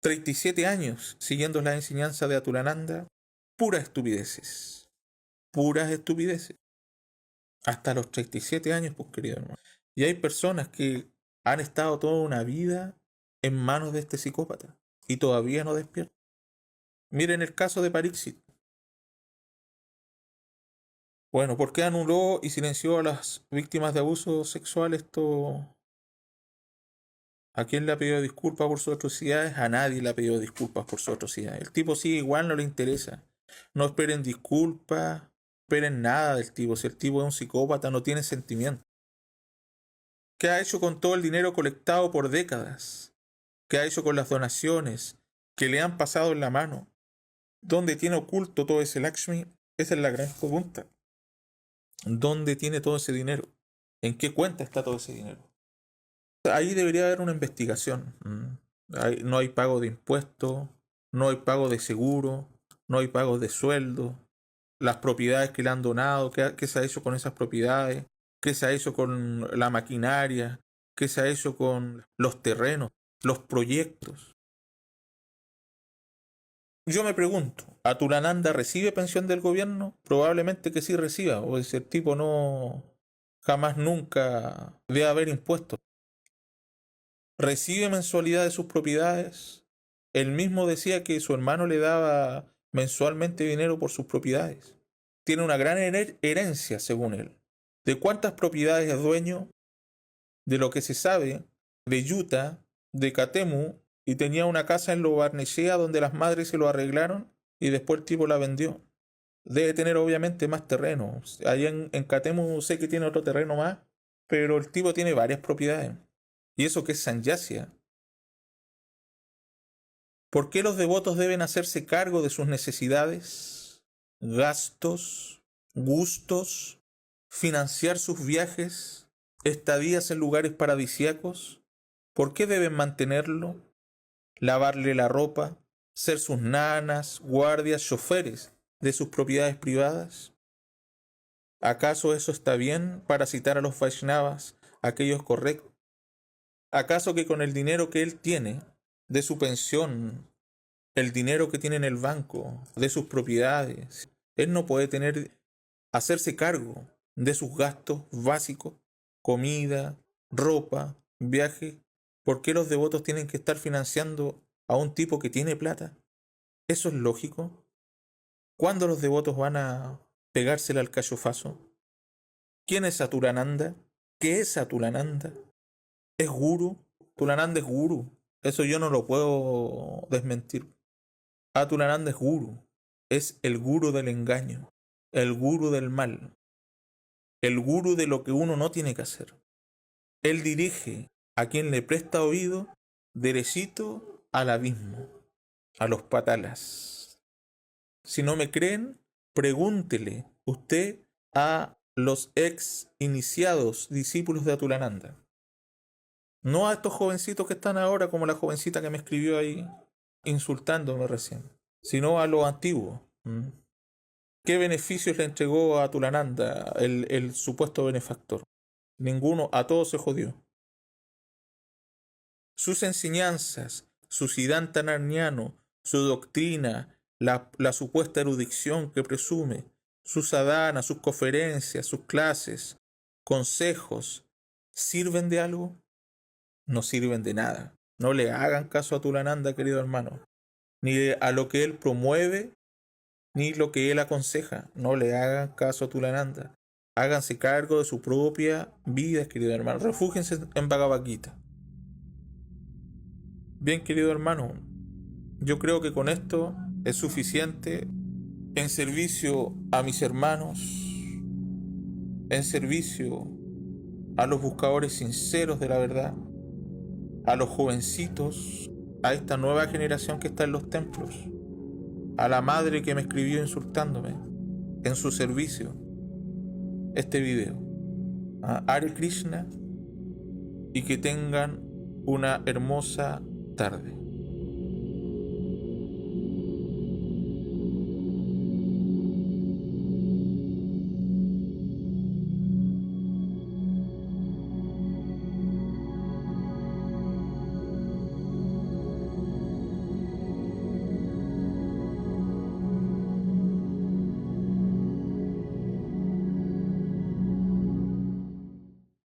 37 años siguiendo la enseñanza de Atulananda, puras estupideces. Puras estupideces. Hasta los 37 años, pues querido hermano. Y hay personas que han estado toda una vida en manos de este psicópata y todavía no despiertan. Miren el caso de Pariksit. Bueno, ¿por qué anuló y silenció a las víctimas de abuso sexual esto ¿A quién le ha pedido disculpas por sus atrocidades? A nadie le ha pedido disculpas por sus atrocidades. El tipo sigue igual, no le interesa. No esperen disculpas, no esperen nada del tipo. Si el tipo es un psicópata, no tiene sentimiento. ¿Qué ha hecho con todo el dinero colectado por décadas? ¿Qué ha hecho con las donaciones que le han pasado en la mano? ¿Dónde tiene oculto todo ese Lakshmi? Esa es la gran pregunta. ¿Dónde tiene todo ese dinero? ¿En qué cuenta está todo ese dinero? Ahí debería haber una investigación. No hay pago de impuestos, no hay pago de seguro, no hay pago de sueldo, las propiedades que le han donado, qué se ha hecho con esas propiedades, qué se ha hecho con la maquinaria, qué se ha hecho con los terrenos, los proyectos. Yo me pregunto, ¿Atulananda recibe pensión del gobierno? Probablemente que sí reciba, o ese tipo no, jamás nunca debe haber impuestos. ¿Recibe mensualidad de sus propiedades? Él mismo decía que su hermano le daba mensualmente dinero por sus propiedades. Tiene una gran herencia, según él. ¿De cuántas propiedades es dueño? De lo que se sabe, de Utah, de Katemu, y tenía una casa en Lo Barnechea donde las madres se lo arreglaron y después el tipo la vendió. Debe tener obviamente más terreno. Allá en Katemu sé que tiene otro terreno más, pero el tipo tiene varias propiedades. Y eso que es Sanyasia. ¿Por qué los devotos deben hacerse cargo de sus necesidades, gastos, gustos, financiar sus viajes, estadías en lugares paradisíacos? ¿Por qué deben mantenerlo, lavarle la ropa, ser sus nanas, guardias, choferes de sus propiedades privadas? ¿Acaso eso está bien para citar a los Vaishnavas, aquellos correctos? ¿Acaso que con el dinero que él tiene, de su pensión, el dinero que tiene en el banco, de sus propiedades, él no puede hacerse cargo de sus gastos básicos, comida, ropa, viaje? ¿Por qué los devotos tienen que estar financiando a un tipo que tiene plata? ¿Eso es lógico? ¿Cuándo los devotos van a pegársela al cachofazo? ¿Quién es Atulananda? ¿Qué es Atulananda? ¿Es gurú? Atulananda es gurú. Eso yo no lo puedo desmentir. Atulananda es gurú. Es el gurú del engaño, el gurú del mal, el gurú de lo que uno no tiene que hacer. Él dirige a quien le presta oído derechito al abismo, a los patalas. Si no me creen, pregúntele usted a los ex iniciados discípulos de Atulananda. No a estos jovencitos que están ahora, como la jovencita que me escribió ahí insultándome recién, sino a los antiguos. ¿Qué beneficios le entregó a Atulananda el supuesto benefactor? Ninguno, a todos se jodió. Sus enseñanzas, su Siddhanta Narniano, su doctrina, la supuesta erudición que presume, sus sadhanas, sus conferencias, sus clases, consejos, ¿sirven de algo? No sirven de nada. No le hagan caso a Atulananda, querido hermano, ni a lo que él promueve, ni lo que él aconseja. No le hagan caso a Atulananda. Háganse cargo de su propia vida, querido hermano. Refúgense en Bhagavad Gita. Bien, querido hermano, yo creo que con esto es suficiente en servicio a mis hermanos, en servicio a los buscadores sinceros de la verdad, a los jovencitos, a esta nueva generación que está en los templos, a la madre que me escribió insultándome, en su servicio, este video. A Hare Krishna, y que tengan una hermosa tarde.